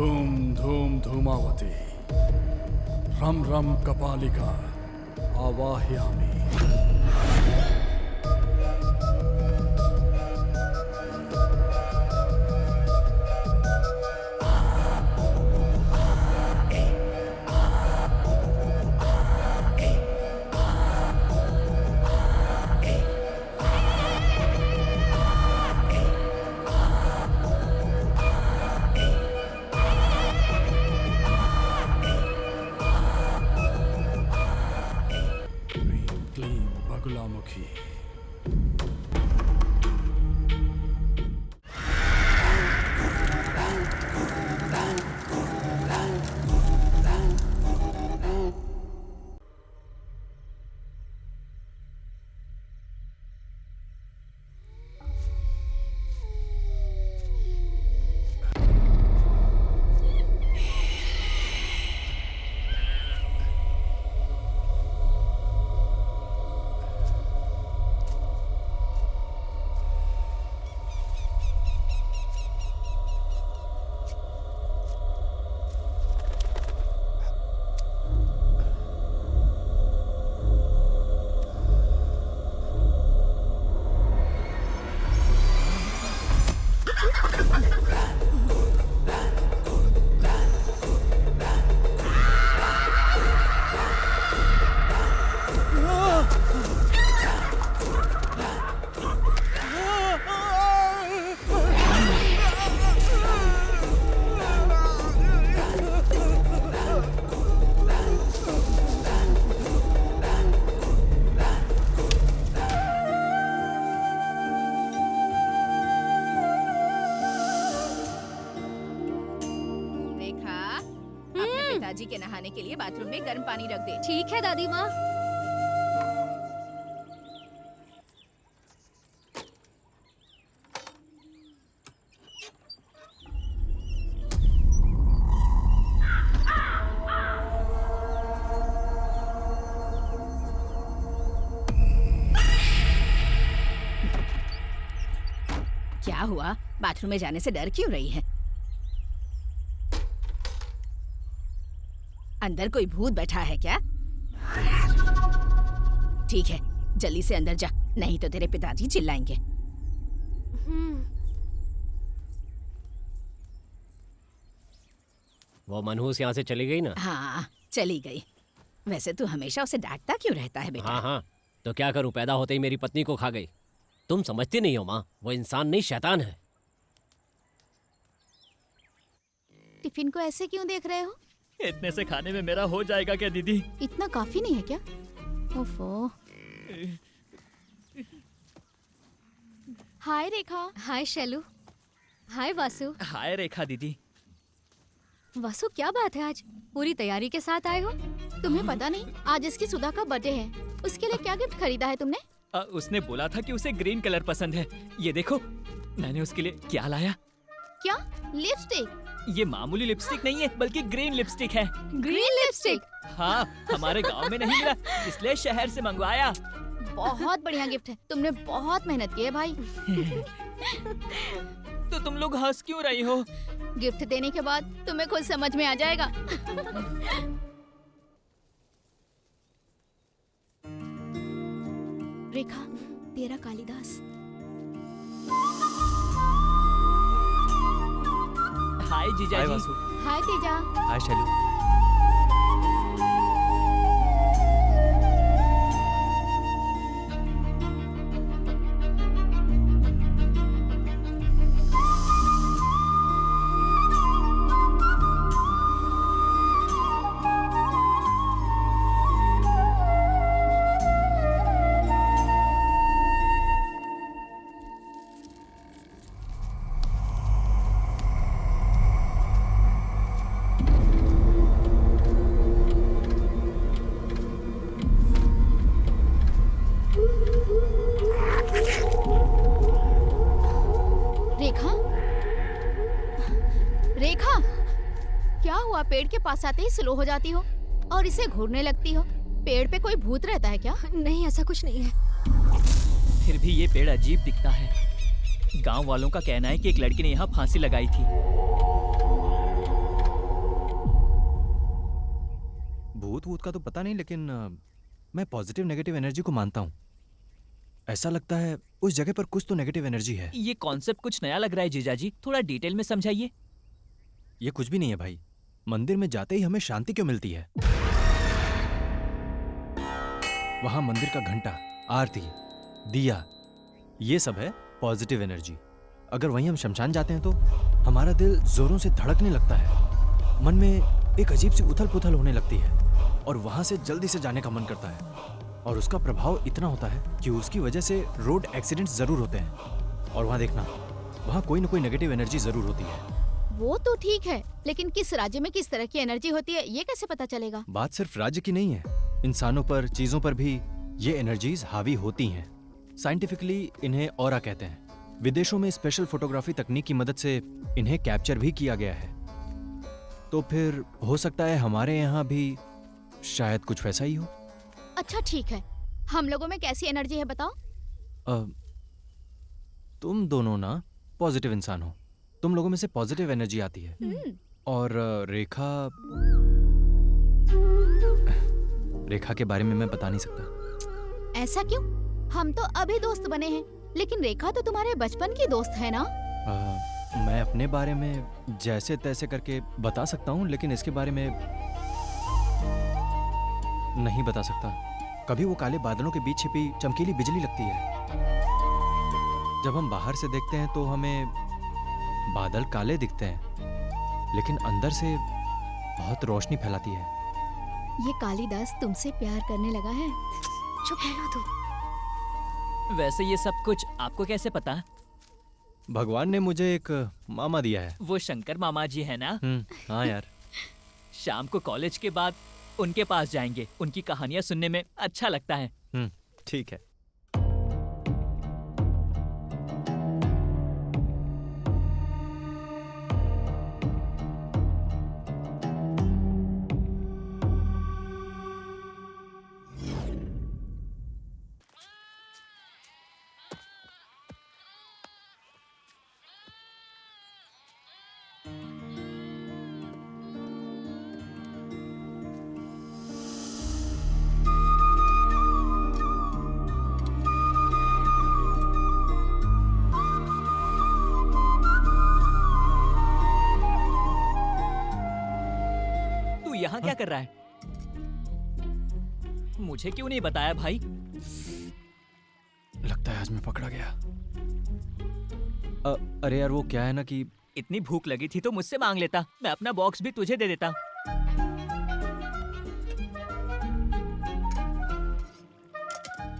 धूम धूम धूमावती रम रम कपालिका आवाहयामि। बगुलामुखी। पिताजी के नहाने के लिए बाथरूम में गर्म पानी रख दे। ठीक है दादी माँ। क्या हुआ? बाथरूम में जाने से डर क्यों रही है? अंदर कोई भूत बैठा है क्या? ठीक है, जल्दी से अंदर जा, नहीं तो तेरे पिताजी चिल्लाएंगे। वो मनहूस यहाँ से चली गई ना? हाँ, चली गई। वैसे तू हमेशा उसे डांटता क्यों रहता है बेटा? हाँ हाँ, तो क्या करूँ, पैदा होते ही मेरी पत्नी को खा गई। तुम समझती नहीं हो माँ, वो इंसान नहीं शैतान है। टिफिन को ऐसे क्यों देख रहे हो? इतने से खाने में मेरा हो जाएगा क्या दीदी? इतना काफी नहीं है क्या? ओफो। हाय रेखा। हाय शैलू। हाय वासु। हाय रेखा दीदी। वासु, क्या बात है, आज पूरी तैयारी के साथ आए हो? तुम्हें पता नहीं, आज इसकी सुधा का बर्थडे है। उसके लिए क्या गिफ्ट खरीदा है तुमने? उसने बोला था कि उसे ग्रीन कलर पसंद है। ये देखो, मैंने उसके लिए क्या लाया। क्या? लिपस्टिक? ये मामूली लिपस्टिक नहीं है, बल्कि ग्रीन लिपस्टिक है। Green lipstick? हाँ, हमारे गांव में नहीं मिला, इसलिए शहर से मंगवाया। बहुत बढ़िया गिफ्ट है, तुमने बहुत मेहनत की है भाई। तो तुम लोग हंस क्यों रही हो? गिफ्ट देने के बाद तुम्हें खुद समझ में आ जाएगा। रेखा, तेरा कालिदास। हाय जीजा हाय जी। वासु। हाय तेजा। हाय शैलू। पेड़ के पास आते ही स्लो हो जाती हो और इसे घूरने लगती हो। पेड़ पे कोई भूत रहता है क्या? नहीं, ऐसा कुछ नहीं है। फिर भी ये पेड़ अजीब दिखता है। गांव वालों का कहना है कि एक लड़की ने यहाँ फांसी लगाई थी। भूत वूत का तो पता नहीं, लेकिन मैं पॉजिटिव नेगेटिव एनर्जी को मानता हूँ। ऐसा लगता है उस जगह पर कुछ तो नेगेटिव एनर्जी है। ये कॉन्सेप्ट कुछ नया लग रहा है जीजाजी, थोड़ा डिटेल में समझाइए। ये कुछ भी नहीं है भाई। मंदिर में जाते ही हमें शांति क्यों मिलती है? वहां मंदिर का घंटा, आरती, दिया, ये सब है पॉजिटिव एनर्जी। अगर वहीं हम शमशान जाते हैं तो हमारा दिल जोरों से धड़कने लगता है, मन में एक अजीब सी उथल पुथल होने लगती है और वहां से जल्दी से जाने का मन करता है। और उसका प्रभाव इतना होता है कि उसकी वजह से रोड एक्सीडेंट्स जरूर होते हैं। और वहां देखना, वहां कोई ना कोई नेगेटिव एनर्जी जरूर होती है। वो तो ठीक है, लेकिन किस राज्य में किस तरह की एनर्जी होती है ये कैसे पता चलेगा? बात सिर्फ राज्य की नहीं है, इंसानों पर, चीजों पर भी ये एनर्जीज हावी होती हैं। साइंटिफिकली इन्हें ऑरा कहते हैं। विदेशों में स्पेशल फोटोग्राफी तकनीक की मदद से इन्हें कैप्चर भी किया गया है। तो फिर हो सकता है हमारे यहाँ भी शायद कुछ वैसा ही हो। अच्छा ठीक है, हम लोगों में कैसी एनर्जी है बताओ? तुम दोनों ना पॉजिटिव इंसान हो, तुम लोगों में से पॉजिटिव एनर्जी आती है। और रेखा के बारे में मैं बता नहीं सकता। ऐसा क्यों? हम तो अभी दोस्त बने हैं, लेकिन रेखा तो तुम्हारे बचपन की दोस्त है ना? मैं अपने बारे में जैसे तैसे करके बता सकता हूँ, लेकिन इसके बारे में नहीं बता सकता। कभी वो काले बादलों के बीच छिपी चमकीली बिजली लगती है। जब हम बाहर से देखते हैं तो हमें बादल काले दिखते हैं, लेकिन अंदर से बहुत रोशनी फैलाती है। ये कालिदास तुमसे प्यार करने लगा है। चुप है ना तू। वैसे ये सब कुछ आपको कैसे पता? भगवान ने मुझे एक मामा दिया है। वो शंकर मामा जी है ना? हाँ यार। शाम को कॉलेज के बाद उनके पास जाएंगे, उनकी कहानियां सुनने में अच्छा लगता है। ठीक है। यहाँ क्या कर रहा है? मुझे क्यों नहीं बताया भाई? लगता है आज मैं पकड़ा गया। अरे यार वो क्या है ना कि इतनी भूख लगी थी तो मुझसे मांग लेता, मैं अपना बॉक्स भी तुझे दे देता।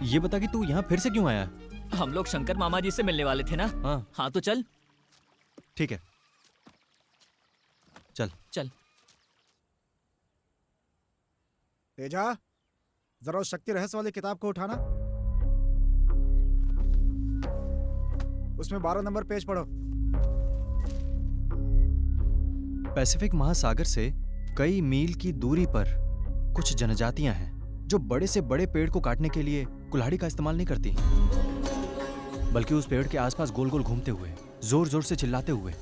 ये बता कि तू यहाँ फिर से क्यों आया? हम लोग शंकर मामा जी से मिलने वाले थे ना। हाँ तो चल। ठीक है चल चल। तेजा, जरा उस शक्ति रहस्य वाली किताब को उठाना। उसमें 12 नंबर पेज पढ़ो। पैसिफिक महासागर से कई मील की दूरी पर कुछ जनजातियां हैं जो बड़े से बड़े पेड़ को काटने के लिए कुल्हाड़ी का इस्तेमाल नहीं करती, बल्कि उस पेड़ के आसपास गोल गोल घूमते हुए, जोर जोर से चिल्लाते हुए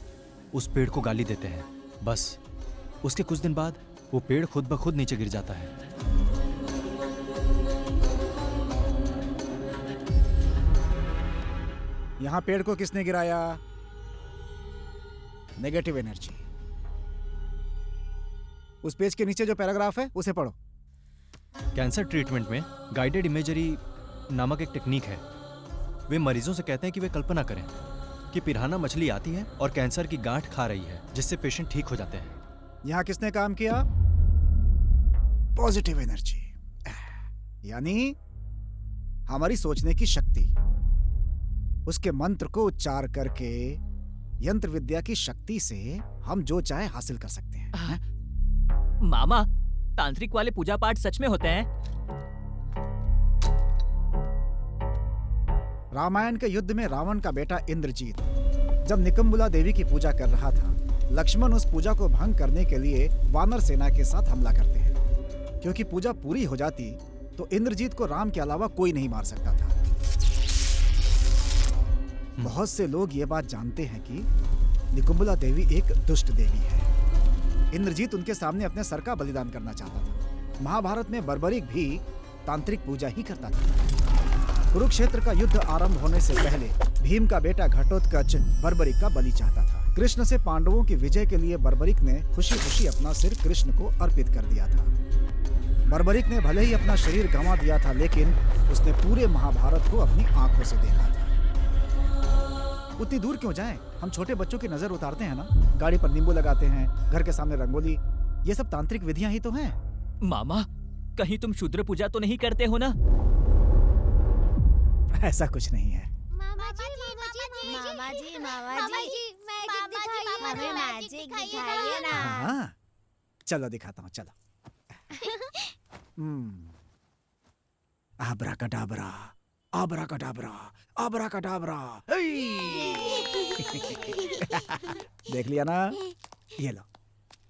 उस पेड़ को गाली देते हैं। बस उसके कुछ दिन बाद वो पेड़ खुद ब खुद नीचे गिर जाता है। यहां पेड़ को किसने गिराया? Negative energy. उस पेज के नीचे जो पैराग्राफ है उसे पढ़ो। कैंसर ट्रीटमेंट में गाइडेड इमेजरी नामक एक टेक्निक है। वे मरीजों से कहते हैं कि वे कल्पना करें कि पिरान्हा मछली आती है और कैंसर की गांठ खा रही है, जिससे पेशेंट ठीक हो जाते हैं। यहां किसने काम किया? पॉजिटिव एनर्जी, यानी हमारी सोचने की शक्ति। उसके मंत्र को उच्चार करके यंत्र विद्या की शक्ति से हम जो चाहे हासिल कर सकते हैं। मामा, तांत्रिक वाले पूजा पाठ सच में होते हैं? रामायण के युद्ध में रावण का बेटा इंद्रजीत जब निकम्बुला देवी की पूजा कर रहा था, लक्ष्मण उस पूजा को भंग करने के लिए वानर सेना के साथ हमला करते हैं। क्योंकि पूजा पूरी हो जाती तो इंद्रजीत को राम के अलावा कोई नहीं मार सकता था। बहुत से लोग ये बात जानते हैं कि निकुम्बला देवी एक दुष्ट देवी है। इंद्रजीत उनके सामने अपने सर का बलिदान करना चाहता था, महाभारत में बर्बरिक भी तांत्रिक पूजा ही करता था। कुरुक्षेत्र का युद्ध आरंभ होने से पहले भीम का बेटा घटोत्कच बर्बरिक का बलि चाहता था। कृष्ण से पांडवों की विजय के लिए बर्बरिक ने खुशी खुशी अपना सिर कृष्ण को अर्पित कर दिया था। बर्बरिक ने भले ही अपना शरीर गंवा दिया था, लेकिन उसने पूरे महाभारत को अपनी आंखों से देखा था। उतनी दूर क्यों जाएं? हम छोटे बच्चों की नजर उतारते हैं ना, गाड़ी पर नींबू लगाते हैं, घर के सामने रंगोली, ये सब तांत्रिक विधियां ही तो हैं। मामा, कहीं तुम शूद्र पूजा तो नहीं करते हो ना? ऐसा कुछ नहीं है। मामा जी हमें मैजिक दिखाइए ना। हाँ, चलो दिखाता हूँ, चलो। आब्राकडाब्रा, आब्राकडाब्रा, आब्राकडाब्रा। देख लिया ना? ये लो,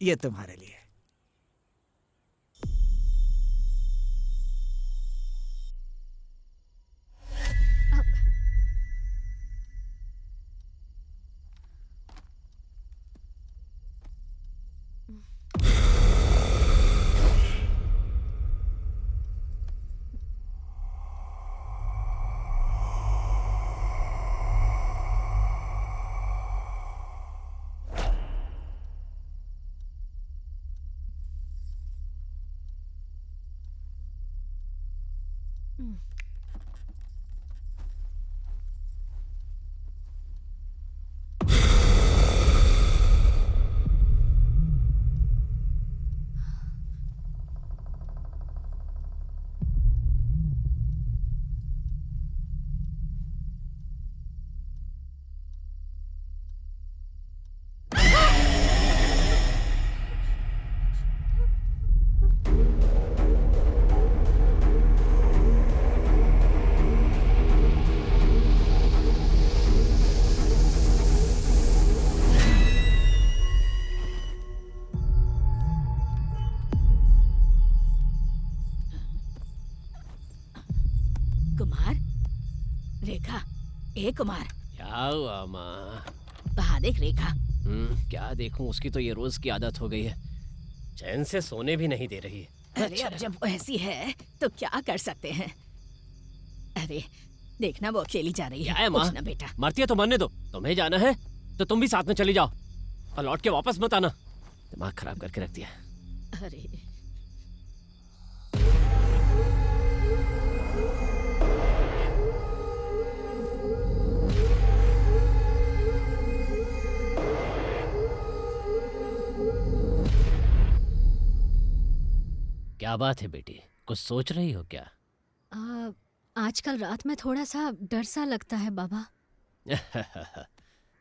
ये तुम्हारे लिए। कुमार, रेखा, ए कुमार, क्या हुआ माँ? वहाँ देख रेखा। क्या देखूं, उसकी तो ये रोज की आदत हो गई है, चैन से सोने भी नहीं दे रही है। अरे अब जब वो ऐसी है तो क्या कर सकते हैं। अरे देखना, वो अकेली जा रही क्या है। है माँ? कुछ ना बेटा, मरती है तो मरने दो, तुम्हें जाना है तो तुम भी साथ में चली जाओ और लौट के वापस मत आना। दिमाग खराब करके रख दिया। अरे क्या बात है बेटी, कुछ सोच रही हो क्या? आजकल रात में थोड़ा सा डर सा लगता है बाबा।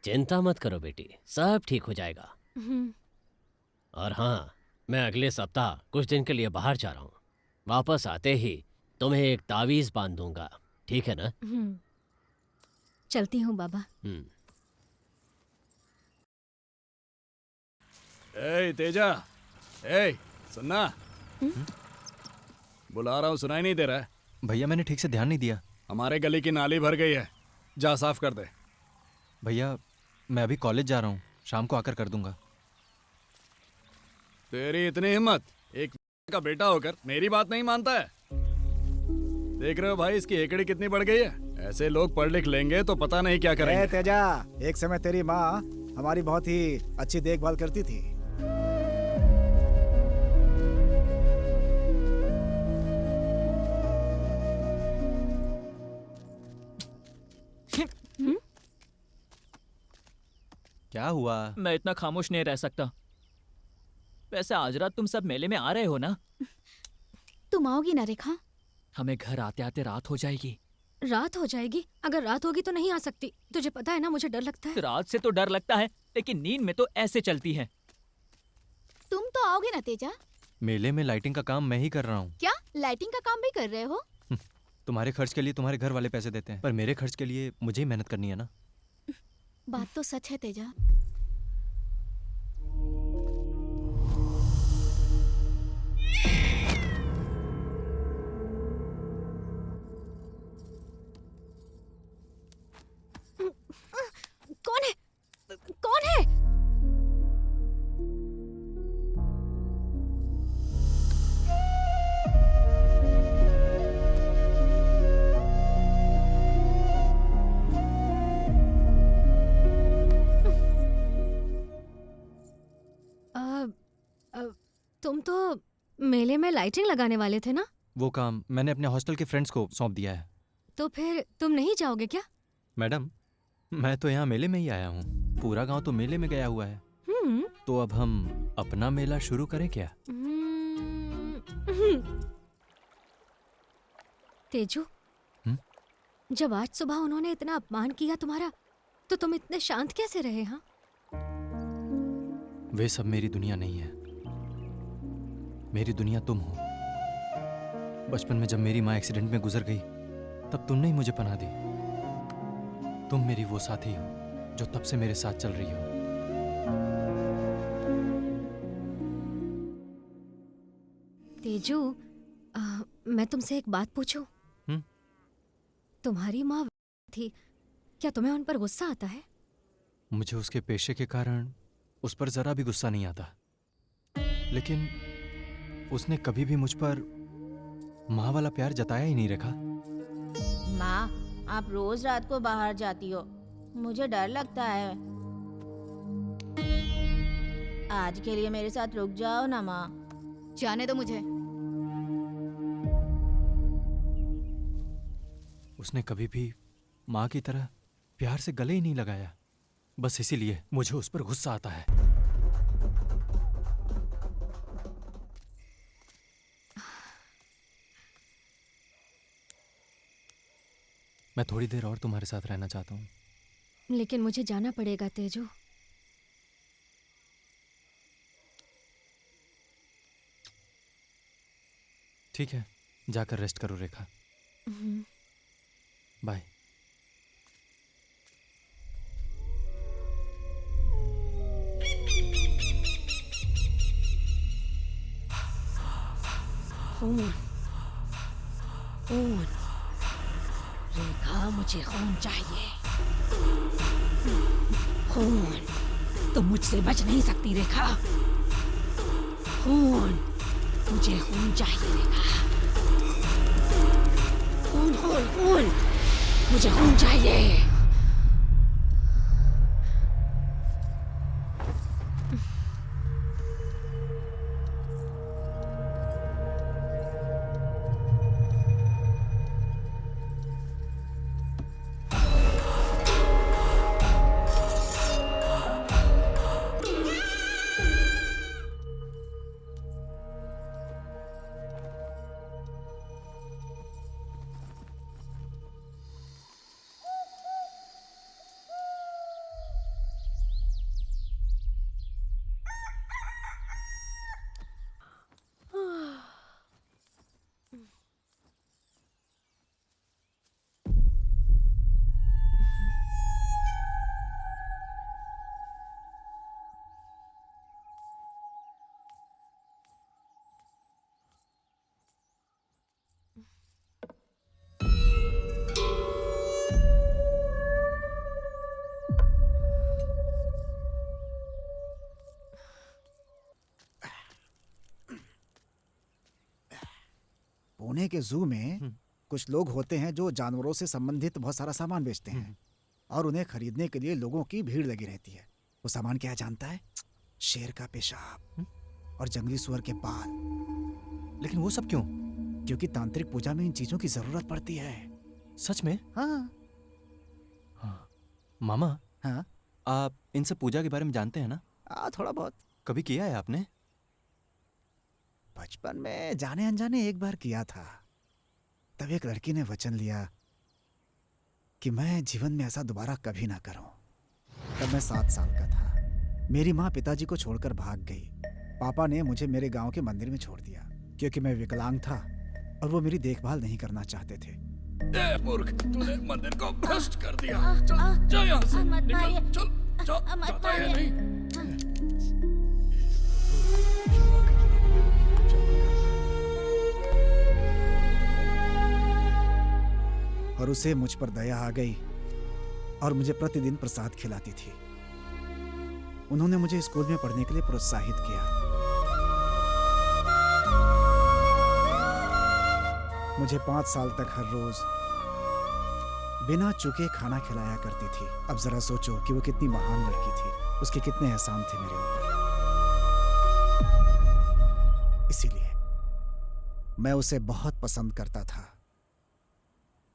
चिंता मत करो बेटी, सब ठीक हो जाएगा। और हाँ, मैं अगले सप्ताह कुछ दिन के लिए बाहर जा रहा हूँ। वापस आते ही तुम्हें एक तावीज बांध दूंगा, ठीक है ना? चलती हूँ बाबा। ए तेजा, ए सुनना, बुला रहा हूँ, सुनाई नहीं दे रहा है? भैया मैंने ठीक से ध्यान नहीं दिया। हमारे गली की नाली भर गई है, जा साफ कर दे। भैया मैं अभी कॉलेज जा रहा हूँ, शाम को आकर कर दूंगा। तेरी इतनी हिम्मत, एक का बेटा होकर मेरी बात नहीं मानता है? देख रहे हो भाई, इसकी एकड़ी कितनी बढ़ गई है। ऐसे लोग पढ़ लिख लेंगे तो पता नहीं क्या करेंगे। तेजा, एक समय तेरी माँ हमारी बहुत ही अच्छी देखभाल करती थी। क्या हुआ? मैं इतना खामोश नहीं रह सकता। वैसे आज रात तुम सब मेले में आ रहे हो ना? तुम आओगी ना रेखा? हमें घर आते आते रात हो जाएगी। रात हो जाएगी? अगर रात होगी तो नहीं आ सकती। तुझे पता है ना, मुझे डर लगता है। रात से तो डर लगता है, लेकिन नींद में तो ऐसे चलती है। तुम तो आओगे ना तेजा? मेले में लाइटिंग का काम मैं ही कर रहा हूँ। क्या लाइटिंग का काम भी कर रहे हो? तुम्हारे खर्च के लिए तुम्हारे घर वाले पैसे देते हैं, पर मेरे खर्च के लिए मुझे ही मेहनत करनी है ना। बात तो सच है तेजा। कौन है? कौन है? तुम तो मेले में लाइटिंग लगाने वाले थे ना? वो काम मैंने अपने हॉस्टल के फ्रेंड्स को सौंप दिया है। तो फिर तुम नहीं जाओगे क्या? मैडम, मैं तो यहाँ मेले में ही आया हूँ। पूरा गांव तो मेले में गया हुआ है। तो अब हम अपना मेला शुरू करें क्या? तेजू, जब आज सुबह उन्होंने इतना अपमान किया तुम्हारा, तो तुम इतने शांत कैसे रहे? हाँ, वे सब मेरी दुनिया नहीं है। मेरी दुनिया तुम हो। बचपन में जब मेरी माँ एक्सीडेंट में गुजर गई, तब तुमने ही मुझे पनाह दी। तुम मेरी वो साथी हो जो तब से मेरे साथ चल रही हो। तेजू, मैं तुमसे एक बात पूछूं? तुम्हारी माँ थी, क्या तुम्हें उन पर गुस्सा आता है? मुझे उसके पेशे के कारण उस पर जरा भी गुस्सा नहीं आता, लेकिन उसने कभी भी मुझ पर माँ वाला प्यार जताया ही नहीं रखा। माँ, आप रोज रात को बाहर जाती हो, मुझे डर लगता है। आज के लिए मेरे साथ रुक जाओ ना माँ। जाने दो मुझे। उसने कभी भी माँ की तरह प्यार से गले ही नहीं लगाया। बस इसीलिए मुझे उस पर गुस्सा आता है। मैं थोड़ी देर और तुम्हारे साथ रहना चाहता हूँ। लेकिन मुझे जाना पड़ेगा तेजू। ठीक है, जाकर रेस्ट करो रेखा। बाय। खून, खून, रेखा, मुझे खून चाहिए। खून, तुम मुझसे बच नहीं सकती रेखा। खून, मुझे खून चाहिए रेखा। खून, खून, खून, मुझे खून चाहिए। पुणे के जू में कुछ लोग होते हैं जो जानवरों से संबंधित बहुत सारा सामान बेचते हैं और उन्हें खरीदने के लिए लोगों की भीड़ लगी रहती है। वो सामान क्या है जानता है? शेर का पेशाब और जंगली सुअर के बाल। लेकिन वो सब क्यों? क्योंकि तांत्रिक पूजा में इन चीजों की जरूरत पड़ती है। सच में? हाँ। मामा, हाँ, आप इन सब पूजा के बारे में जानते हैं ना? थोड़ा बहुत। कभी किया है आपने? बचपन में जाने अनजाने एक बार किया था। तब एक लड़की ने वचन लिया कि मैं जीवन में ऐसा दोबारा कभी ना करूं। तब मैं 7 साल का था। मेरी माँ पिताजी को छोड़कर भाग गई। पापा ने मुझे मेरे गांव के मंदिर में छोड़ दिया क्योंकि मैं विकलांग था और वो मेरी देखभाल नहीं करना चाहते थे। ए मूर्ख, तूने मंदिर को भ्रष्ट कर दिया। चल, जा यहाँ से, निकल, चल, जाता है नहीं। और उसे मुझ पर दया आ गई और मुझे प्रतिदिन प्रसाद खिलाती थी। उन्होंने मुझे स्कूल में पढ़ने के लिए प्रोत्साहित किया। मुझे 5 साल तक हर रोज बिना चुके खाना खिलाया करती थी। अब जरा सोचो कि वो कितनी महान लड़की थी। उसके कितने एहसान थे मेरे ऊपर। इसीलिए मैं उसे बहुत पसंद करता था।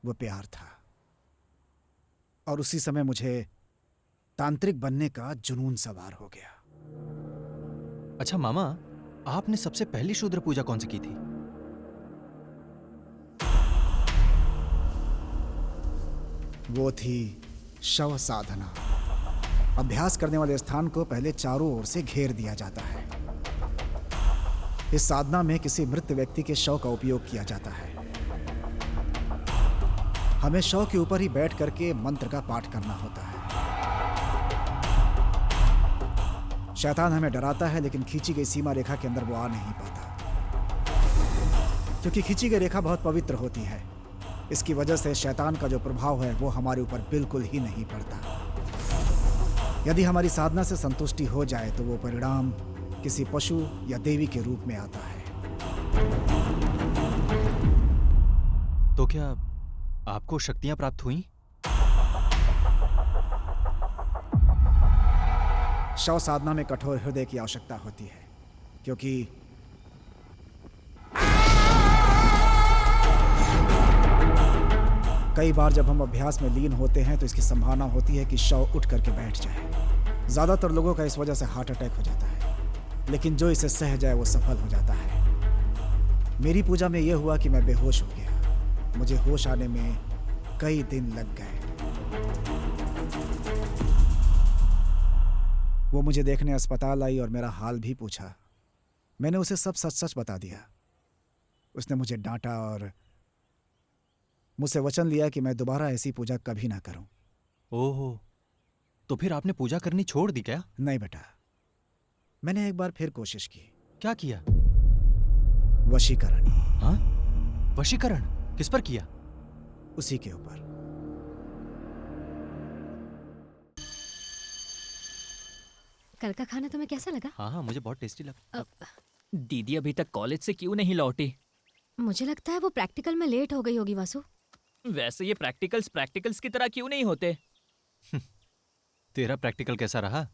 वो प्यार था, और उसी समय मुझे तांत्रिक बनने का जुनून सवार हो गया। अच्छा मामा, आपने सबसे पहली शूद्र पूजा कौन सी की थी? वो थी शव साधना। अभ्यास करने वाले स्थान को पहले चारों ओर से घेर दिया जाता है। इस साधना में किसी मृत व्यक्ति के शव का उपयोग किया जाता है। हमें शव के ऊपर ही बैठ करके मंत्र का पाठ करना होता है। शैतान हमें डराता है, लेकिन खींची गई सीमा रेखा के अंदर वो आ नहीं पाता, क्योंकि खींची गई रेखा बहुत पवित्र होती है। इसकी वजह से शैतान का जो प्रभाव है वो हमारे ऊपर बिल्कुल ही नहीं पड़ता। यदि हमारी साधना से संतुष्टि हो जाए तो वो परिणाम किसी पशु या देवी के रूप में आता है। तो क्या आपको शक्तियां प्राप्त हुई? शव साधना में कठोर हृदय की आवश्यकता होती है, क्योंकि कई बार जब हम अभ्यास में लीन होते हैं तो इसकी संभावना होती है कि शव उठ करके बैठ जाए। ज्यादातर लोगों का इस वजह से हार्ट अटैक हो जाता है, लेकिन जो इसे सह जाए वो सफल हो जाता है। मेरी पूजा में यह हुआ कि मैं बेहोश हो गया। मुझे होश आने में कई दिन लग गए। वो मुझे देखने अस्पताल आई और मेरा हाल भी पूछा। मैंने उसे सब सच सच बता दिया। उसने मुझे डांटा और मुझसे वचन लिया कि मैं दोबारा ऐसी पूजा कभी ना करूं। ओहो, तो फिर आपने पूजा करनी छोड़ दी क्या? नहीं बेटा, मैंने एक बार फिर कोशिश की। क्या किया? वशीकरण। हाँ? वशीकरण किस पर किया? उसी के ऊपर। कल का खाना तुम्हें कैसा लगा? हाँ हाँ, मुझे बहुत टेस्टी लगा। दीदी अभी तक कॉलेज से क्यों नहीं लौटी? मुझे लगता है वो प्रैक्टिकल में लेट हो गई होगी वासु। वैसे ये प्रैक्टिकल्स की तरह क्यों नहीं होते? तेरा प्रैक्टिकल कैसा रहा?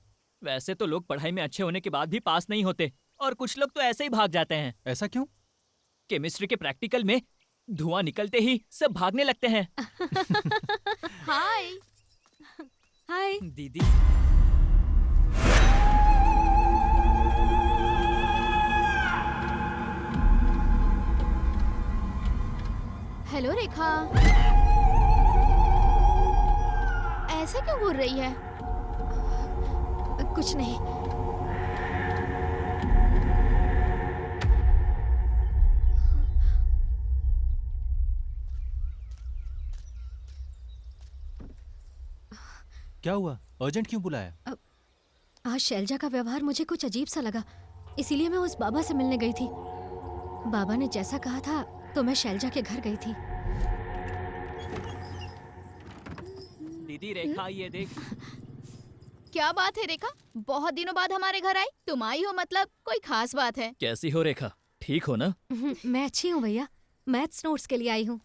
वैसे तो लोग पढ़ाई में अच्छे होने के बाद भी पास नहीं होते, और कुछ लोग तो ऐसे ही भाग जाते हैं। ऐसा क्यों? केमिस्ट्री के प्रैक्टिकल में धुआं निकलते ही सब भागने लगते हैं। हाय। हाय। दीदी हेलो रेखा, ऐसे क्यों घूर रही है? कुछ नहीं। क्या हुआ? अर्जेंट क्यों बुलाया? आज शैलजा का व्यवहार मुझे कुछ अजीब सा लगा, इसीलिए मैं उस बाबा से मिलने गई थी। बाबा ने जैसा कहा था तो मैं शैलजा के घर गई थी। दीदी रेखा, ये देख। क्या बात है रेखा, बहुत दिनों बाद हमारे घर आई? तुम आई हो मतलब कोई खास बात है? कैसी हो रेखा, ठीक हो ना? मैं अच्छी हूँ भैया, मैथ्स नोट्स के लिए आई हूँ।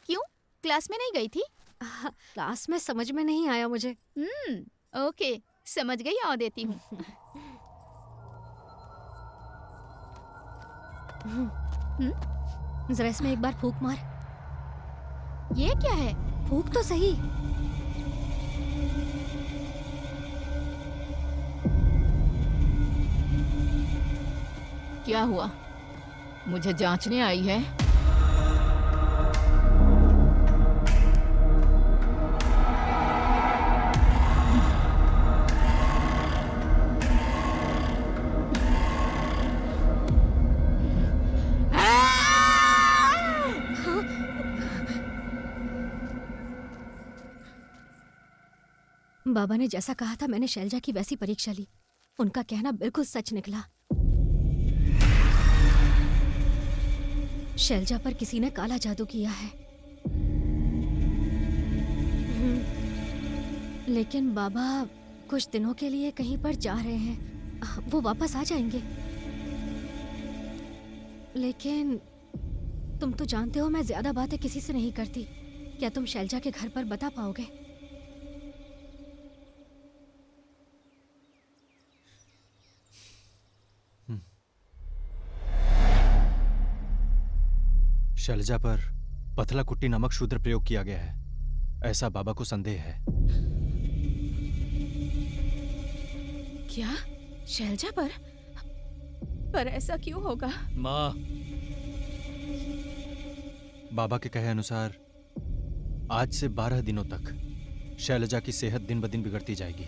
क्यों, क्लास में नहीं गई थी? क्लास में समझ में नहीं आया मुझे। ओके, समझ गई, आओ देती हूँ। जरा इसमें एक बार फूंक मार। ये क्या है? फूंक तो सही। क्या हुआ, मुझे जांचने आई है? बाबा ने जैसा कहा था मैंने शैलजा की वैसी परीक्षा ली। उनका कहना बिल्कुल सच निकला। शैलजा पर किसी ने काला जादू किया है। लेकिन बाबा कुछ दिनों के लिए कहीं पर जा रहे हैं, वो वापस आ जाएंगे। लेकिन तुम तो जानते हो मैं ज्यादा बातें किसी से नहीं करती। क्या तुम शैलजा के घर पर बता पाओगे? शैलजा पर पथला कुट्टी नामक शूद्र प्रयोग किया गया है, ऐसा बाबा को संदेह है। क्या? शैलजा पर ऐसा क्यों होगा? माँ, बाबा के कहे अनुसार आज से 12 दिनों तक शैलजा की सेहत दिन ब दिन बिगड़ती जाएगी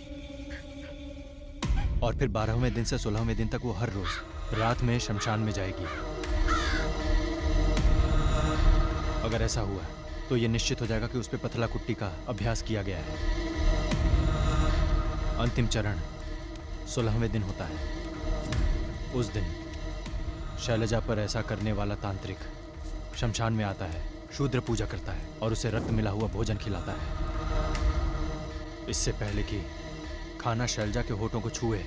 और फिर 12वें दिन से 16वें दिन तक वो हर रोज रात में शमशान में जाएगी। अगर ऐसा हुआ तो ये निश्चित हो जाएगा कि उस पे पथला कुट्टी का अभ्यास किया गया है। अंतिम चरण 16वें दिन होता है। उस दिन शैलजा पर ऐसा करने वाला तांत्रिक शमशान में आता है, शूद्र पूजा करता है और उसे रक्त मिला हुआ भोजन खिलाता है। इससे पहले कि खाना शैलजा के होठों को छुए,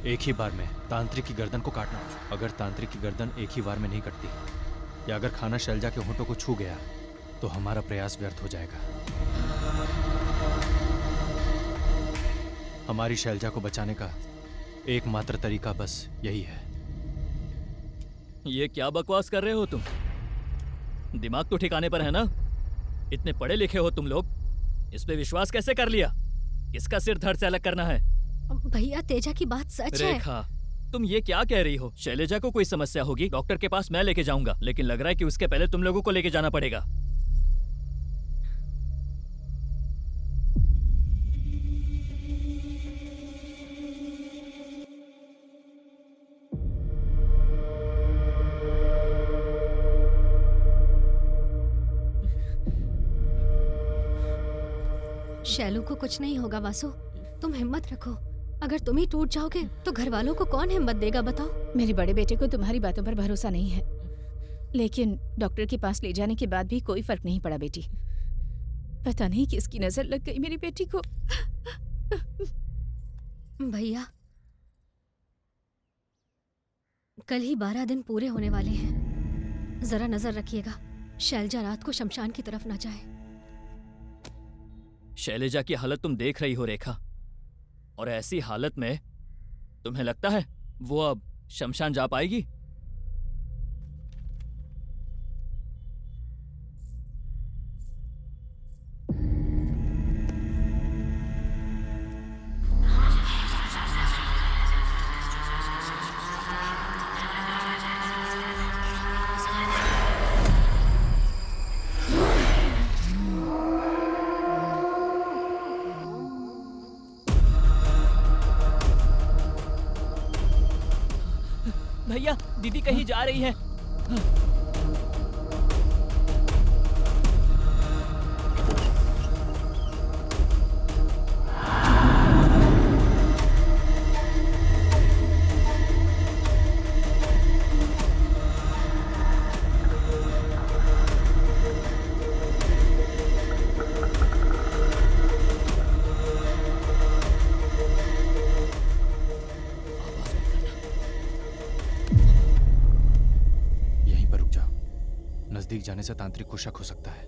एक ही बार में तांत्रिक की गर्दन को काटना। अगर तांत्रिक की गर्दन एक ही बार में नहीं कटती या अगर खाना शैलजा के होठों को छू गया तो हमारा प्रयास व्यर्थ हो जाएगा। हमारी शैलजा को बचाने का एकमात्र तरीका बस यही है। ये क्या बकवास कर रहे हो तुम? दिमाग तो ठिकाने पर है ना? इतने पढ़े लिखे हो तुम लोग, इस पे विश्वास कैसे कर लिया? किसका सिर धड़ से अलग करना है? भैया तेजा की बात सच है। रेखा, तुम ये क्या कह रही हो? शैलजा को कोई समस्या होगी, डॉक्टर के पास मैं लेके जाऊंगा, लेकिन लग रहा है कि उसके पहले तुम लोगों को लेके जाना पड़ेगा। शैलू को कुछ नहीं होगा वासु, तुम हिम्मत रखो। अगर तुम ही टूट जाओगे तो घर वालों को कौन हिम्मत देगा बताओ? मेरे बड़े बेटे को तुम्हारी बातों पर भरोसा नहीं है, लेकिन डॉक्टर के पास ले जाने के बाद भी कोई फर्क नहीं पड़ा बेटी। पता नहीं किसकी नजर लग गई मेरी बेटी को। भैया कल ही 12 दिन पूरे होने वाले हैं, जरा नजर रखिएगा शैलजा रात को शमशान की तरफ न जाए। शैलजा की हालत तुम देख रही हो रेखा, और ऐसी हालत में तुम्हें लगता है वो अब शमशान जा पाएगी? भैया, दीदी कहीं जा रही है। नजदीक जाने से तांत्रिक को शक हो सकता है।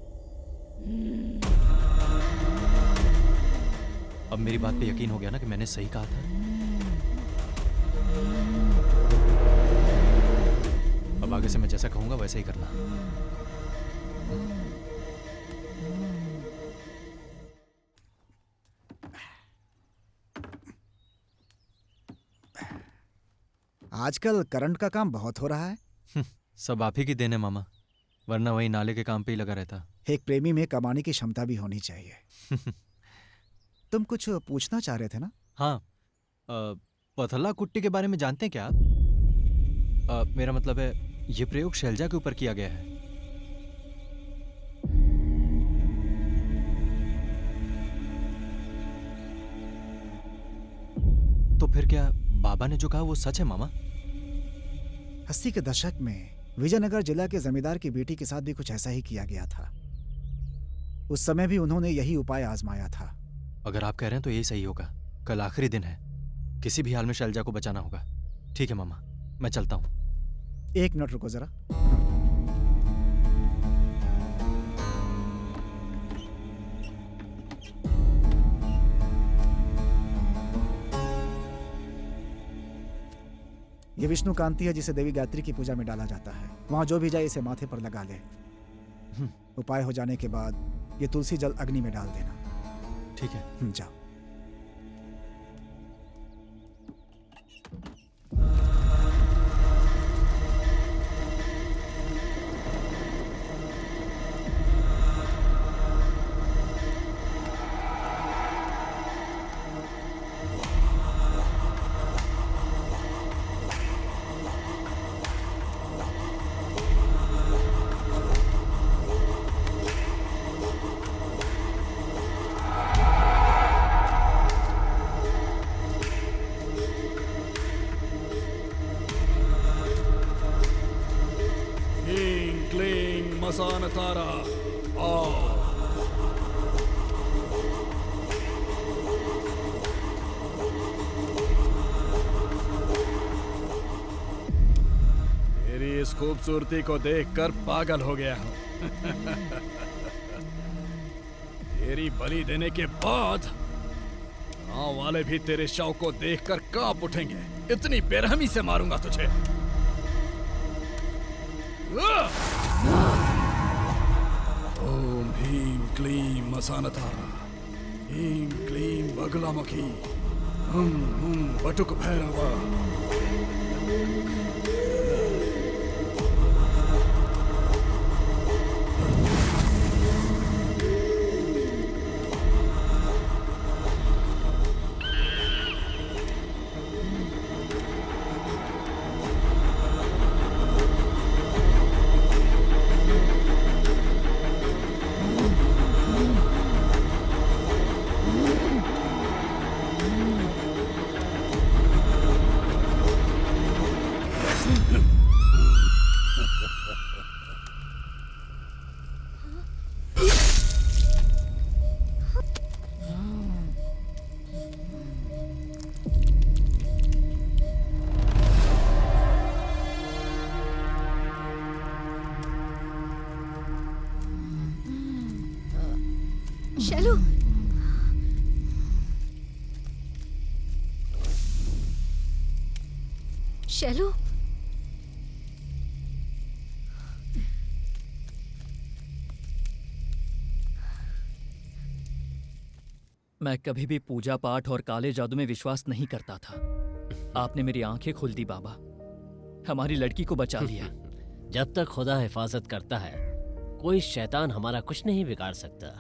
अब मेरी बात पे यकीन हो गया ना कि मैंने सही कहा था? अब आगे से मैं जैसा कहूंगा वैसा ही करना। आजकल करंट का काम बहुत हो रहा है। सब आप ही की देन है मामा, वरना वही नाले के काम पे ही लगा रहता। एक प्रेमी में कमाने की क्षमता भी होनी चाहिए। तुम कुछ पूछना चाह रहे थे ना? हाँ, पथला कुट्टी के बारे में जानते हैं क्या आप? मेरा मतलब है ये प्रयोग शैलजा के ऊपर किया गया है। तो फिर क्या बाबा ने जो कहा वो सच है मामा? 80 के दशक में विजयनगर जिला के जमींदार की बेटी के साथ भी कुछ ऐसा ही किया गया था। उस समय भी उन्होंने यही उपाय आजमाया था। अगर आप कह रहे हैं तो यही सही होगा। कल आखिरी दिन है, किसी भी हाल में शैलजा को बचाना होगा। ठीक है मामा, मैं चलता हूँ। 1 मिनट रुको जरा। ये विष्णु कांति है जिसे देवी गायत्री की पूजा में डाला जाता है। वहां जो भी जाए इसे माथे पर लगा ले। उपाय हो जाने के बाद ये तुलसी जल अग्नि में डाल देना। ठीक है। जाओ। मसानतारा आओ। तेरी इस खूबसूरती को देखकर पागल हो गया हूं। तेरी बलि देने के बाद गांव वाले भी तेरे शव को देखकर कांप उठेंगे। इतनी बेरहमी से मारूंगा तुझे। ओम ह्रीं क्लीं मसानतारा, ह्रीं क्लीं बगलामुखी, हुं हुं बटुक भैरवा। शैलू, शैलू, मैं कभी भी पूजा पाठ और काले जादू में विश्वास नहीं करता था। आपने मेरी आंखें खोल दी बाबा। हमारी लड़की को बचा लिया। जब तक खुदा हिफाजत करता है, कोई शैतान हमारा कुछ नहीं बिगाड़ सकता।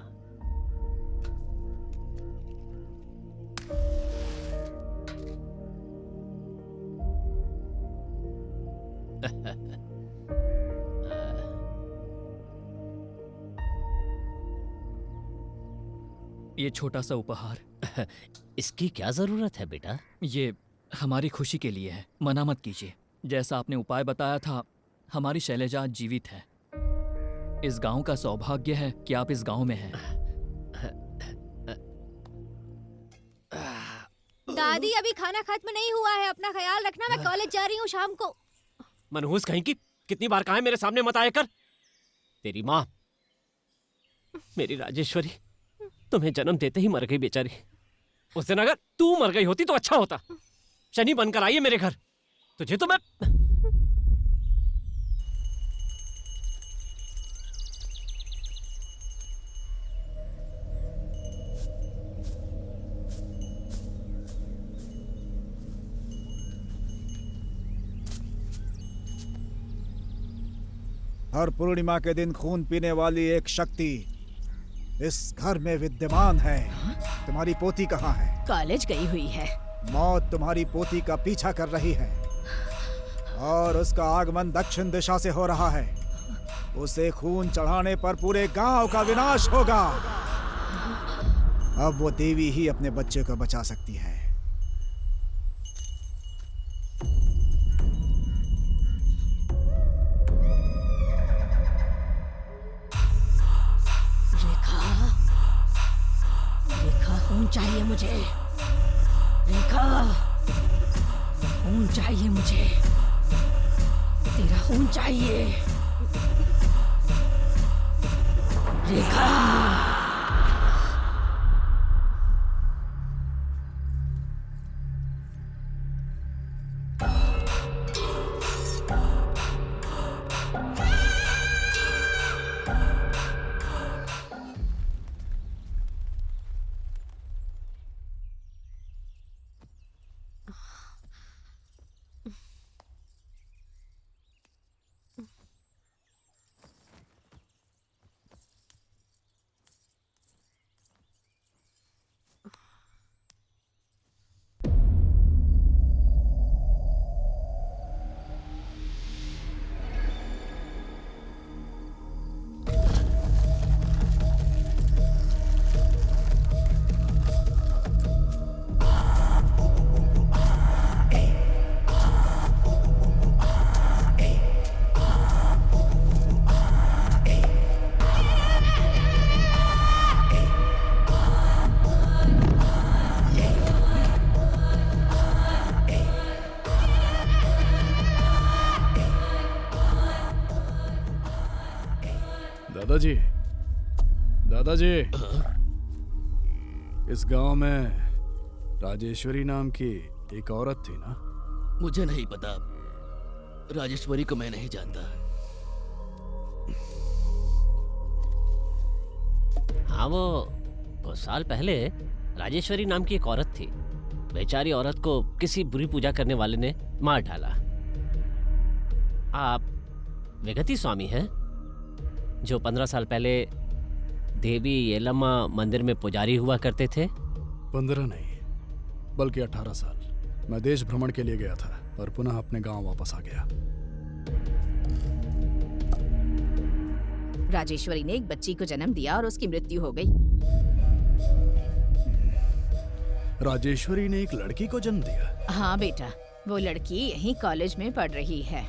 ये छोटा सा उपहार। इसकी क्या जरूरत है बेटा? ये हमारी खुशी के लिए है। मना मत कीजिए। जैसा आपने उपाय बताया था, हमारी शैलजा आज जीवित है। इस गांव का सौभाग्य है कि आप इस गांव में हैं। दादी, अभी खाना खत्म नहीं हुआ है। अपना ख्याल रखना। मैं कॉलेज जा रही हूँ शाम को। मनहूस कहीं की, कितनी बार कहा है मेरे सामने मत आया कर। तेरी माँ, मेरी राजेश्वरी, तुम्हें जन्म देते ही मर गई बेचारी। उस दिन अगर तू मर गई होती तो अच्छा होता। शनि बनकर आई है मेरे घर। तुझे तो मैं हर पूर्णिमा के दिन खून पीने वाली एक शक्ति इस घर में विद्यमान है। तुम्हारी पोती कहाँ है? कॉलेज गई हुई है। मौत तुम्हारी पोती का पीछा कर रही है और उसका आगमन दक्षिण दिशा से हो रहा है। उसे खून चढ़ाने पर पूरे गांव का विनाश होगा। अब वो देवी ही अपने बच्चे को बचा सकती है। खून चाहिए मुझे। रेखा, खून चाहिए मुझे। तेरा खून चाहिए रेखा। दादाजी, दादाजी, इस गांव में राजेश्वरी नाम की एक औरत थी ना? मुझे नहीं पता, राजेश्वरी को मैं नहीं जानता। हाँ, वो कुछ साल पहले राजेश्वरी नाम की एक औरत थी। बेचारी औरत को किसी बुरी पूजा करने वाले ने मार डाला। आप विगति स्वामी हैं, जो 15 साल पहले देवी येलम्मा मंदिर में पुजारी हुआ करते थे? 15 नहीं, बल्कि 18 साल। मैं देश भ्रमण के लिए गया था और पुनः अपने गांव वापस आ गया। राजेश्वरी ने एक बच्ची को जन्म दिया और उसकी मृत्यु हो गई। राजेश्वरी ने एक लड़की को जन्म दिया? हाँ बेटा, वो लड़की यहीं कॉलेज में पढ़ रही है।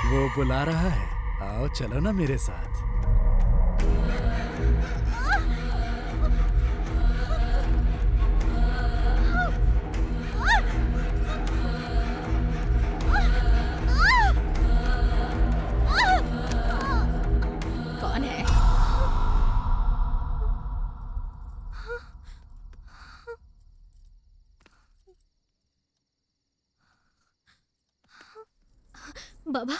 वो बुला रहा है, आओ चलो ना मेरे साथ। कौन है? बाबा,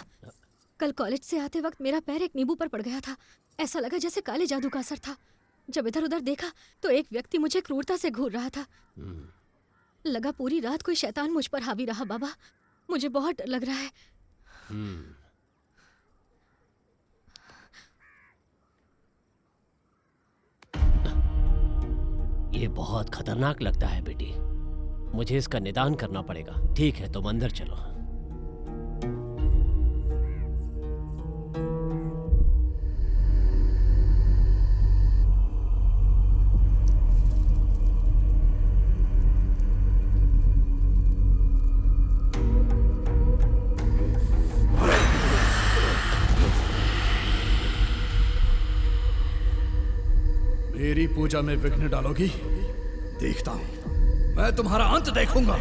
कल कॉलेज से आते वक्त मेरा पैर एक नींबू पर पड़ गया था। ऐसा लगा जैसे काले जादू का असर था। जब इधर उधर देखा तो एक व्यक्ति मुझे क्रूरता से घूर रहा था। लगा पूरी रात कोई शैतान मुझ पर हावी रहा। बाबा, मुझे बहुत डर लग रहा है। ये बहुत खतरनाक लगता है बेटी, मुझे इसका निदान करना पड़ेगा। ठीक है, तुम अंदर चलो। मेरी पूजा में विघ्न डालोगी? देखता हूं, मैं तुम्हारा अंत देखूंगा।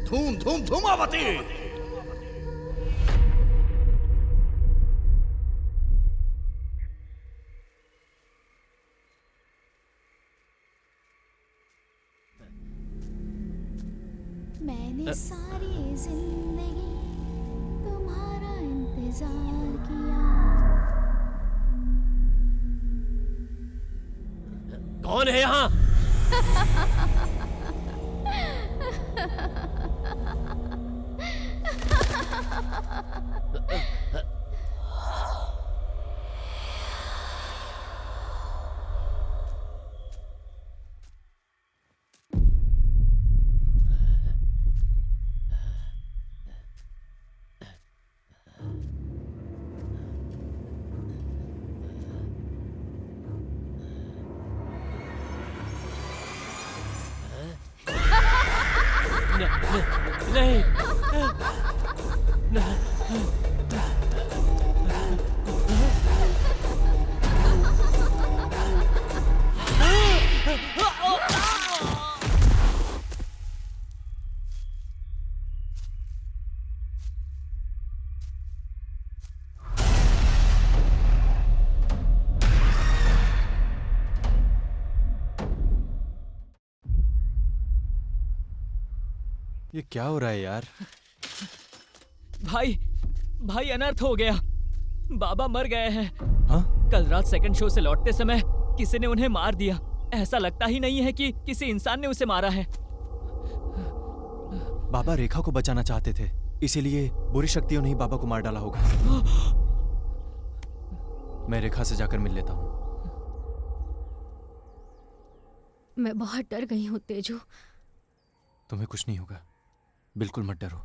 धूम धूम धूमावती। मैंने सारी जिंदगी तुम्हारा इंतजार किया। कौन है यहाँ? ये क्या हो रहा है यार? भाई भाई अनर्थ हो गया। बाबा मर गए हैं। हाँ? कल रात सेकंड शो से लौटते समय किसी ने उन्हें मार दिया। ऐसा लगता ही नहीं है कि किसी इंसान ने उसे मारा है। बाबा रेखा को बचाना चाहते थे, इसीलिए बुरी शक्तियों ने ही बाबा को मार डाला होगा। मैं रेखा से जाकर मिल लेता हूँ। मैं बहुत डर गई हूँ तेजू। तुम्हें कुछ नहीं होगा, बिल्कुल मत डरो।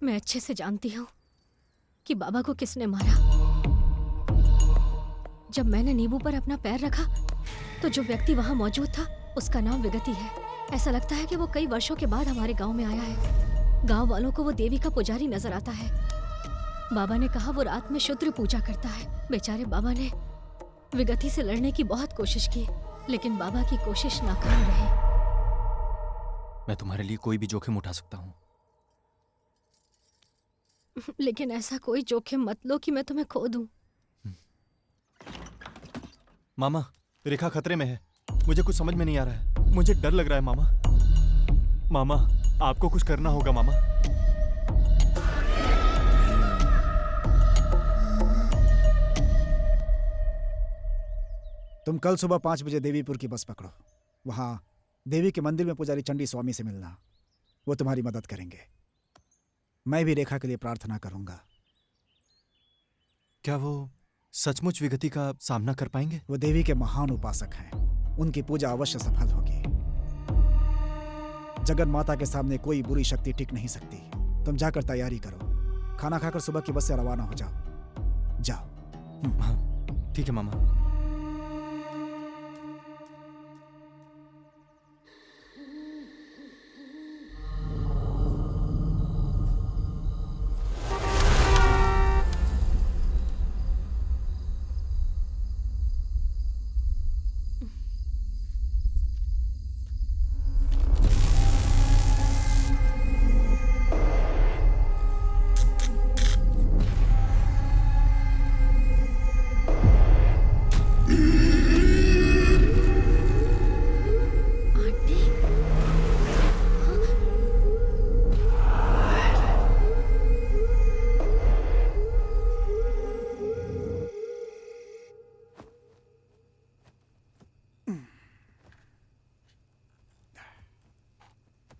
मैं अच्छे से जानती हूँ कि बाबा को किसने मारा। जब मैंने नींबू पर अपना पैर रखा तो जो व्यक्ति वहां मौजूद था उसका नाम विगति है। ऐसा लगता है कि वो कई वर्षों के बाद हमारे गांव में आया है। गांव वालों को वो देवी का पुजारी नजर आता है। बाबा ने कहा वो रात में शुद्र पूजा करता है। बेचारे बाबा ने विगति से लड़ने की बहुत कोशिश की, लेकिन बाबा की कोशिश नाकाम रही। मैं तुम्हारे लिए कोई भी जोखिम उठा सकता हूँ। लेकिन ऐसा कोई जोखिम मत लो कि मैं तुम्हें खो दूं। मामा, रेखा खतरे में है। मुझे कुछ समझ में नहीं आ रहा है। मुझे डर लग रहा है मामा। मामा, आपको कुछ करना होगा मामा। तुम कल सुबह 5 बजे देवीपुर की बस पकड़ो। वहां देवी के मंदिर में पुजारी चंडी स्वामी से मिलना। वो तुम्हारी मदद करेंगे। मैं भी रेखा के लिए प्रार्थना करूंगा। क्या वो सचमुच विगति का सामना कर पाएंगे? वो देवी के महान उपासक हैं। उनकी पूजा अवश्य सफल होगी। जगन माता के सामने कोई बुरी शक्ति टिक नहीं सकती। तुम जाकर तैयारी करो। खाना खाकर सुबह की बस से रवाना हो जाओ। जाओ। हाँ, ठीक है मामा।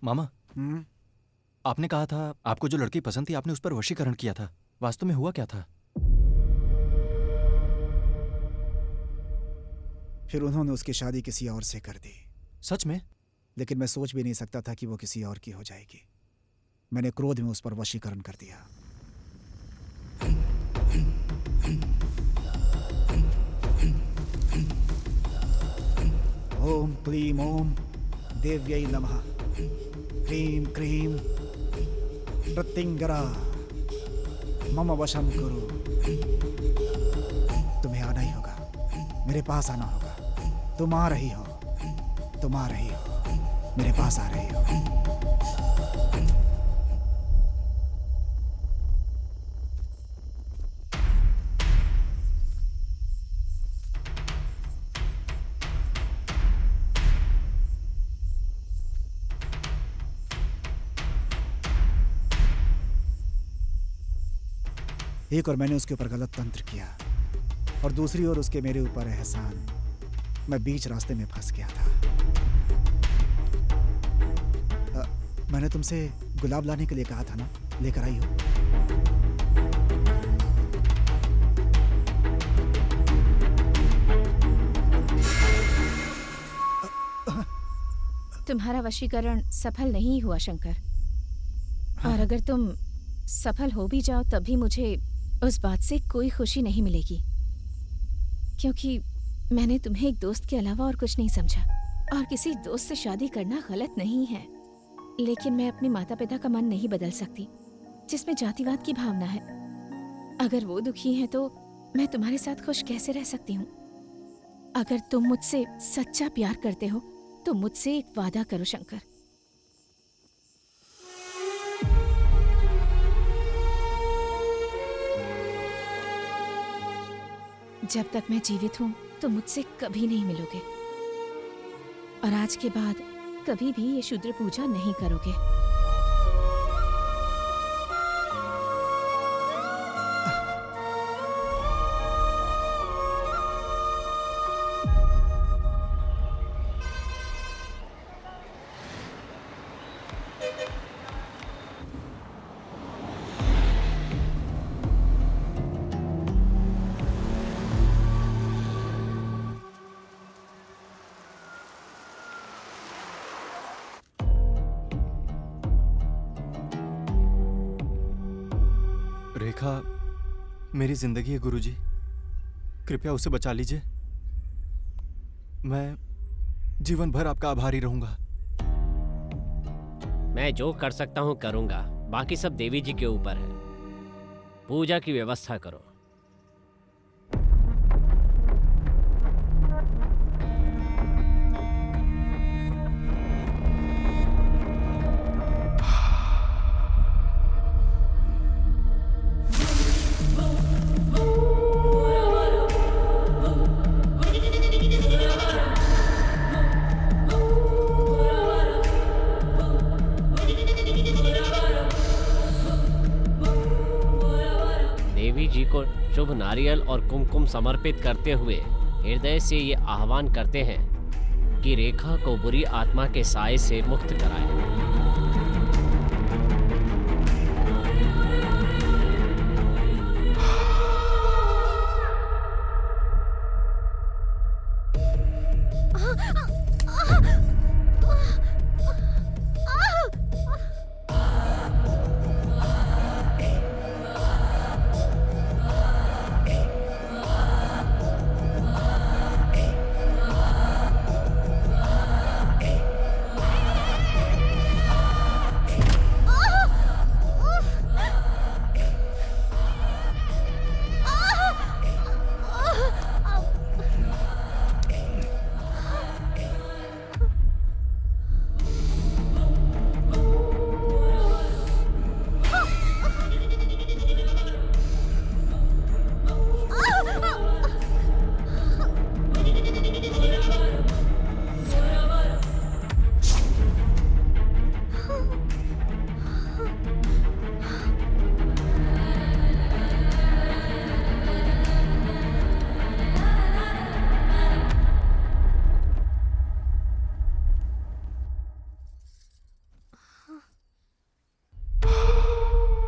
मामा, आपने कहा था आपको जो लड़की पसंद थी आपने उस पर वशीकरण किया था। वास्तव में हुआ क्या था? फिर उन्होंने उसकी शादी किसी और से कर दी। सच में? लेकिन मैं सोच भी नहीं सकता था कि वो किसी और की हो जाएगी। मैंने क्रोध में उस पर वशीकरण कर दिया। ओम क्लीम ओम देव्यै नमः। क्रीम क्रीम प्रत्यंगरा मम वशम करो। तुम्हें आना ही होगा, मेरे पास आना होगा। तुम आ रही हो, तुम आ रही हो, मेरे पास आ रही हो। एक और मैंने उसके ऊपर गलत तंत्र किया और दूसरी ओर उसके मेरे ऊपर एहसान। मैं बीच रास्ते में फंस गया था। मैंने तुमसे गुलाब लाने के लिए कहा था ना, लेकर आई हो? तुम्हारा वशीकरण सफल नहीं हुआ शंकर। और अगर तुम सफल हो भी जाओ तब भी मुझे उस बात से कोई खुशी नहीं मिलेगी, क्योंकि मैंने तुम्हें एक दोस्त के अलावा और कुछ नहीं समझा। और किसी दोस्त से शादी करना गलत नहीं है, लेकिन मैं अपने माता पिता का मन नहीं बदल सकती, जिसमें जातिवाद की भावना है। अगर वो दुखी हैं तो मैं तुम्हारे साथ खुश कैसे रह सकती हूँ? अगर तुम मुझसे सच्चा प्यार करते हो तो मुझसे एक वादा करो शंकर। जब तक मैं जीवित हूं तो मुझसे कभी नहीं मिलोगे। और आज के बाद कभी भी ये शूद्र पूजा नहीं करोगे। रेखा मेरी जिंदगी है गुरुजी, कृपया उसे बचा लीजिए। मैं जीवन भर आपका आभारी रहूंगा। मैं जो कर सकता हूँ करूँगा, बाकी सब देवी जी के ऊपर है। पूजा की व्यवस्था करो। देवी जी को शुभ नारियल और कुमकुम समर्पित करते हुए हृदय से ये आह्वान करते हैं कि रेखा को बुरी आत्मा के साए से मुक्त कराएं।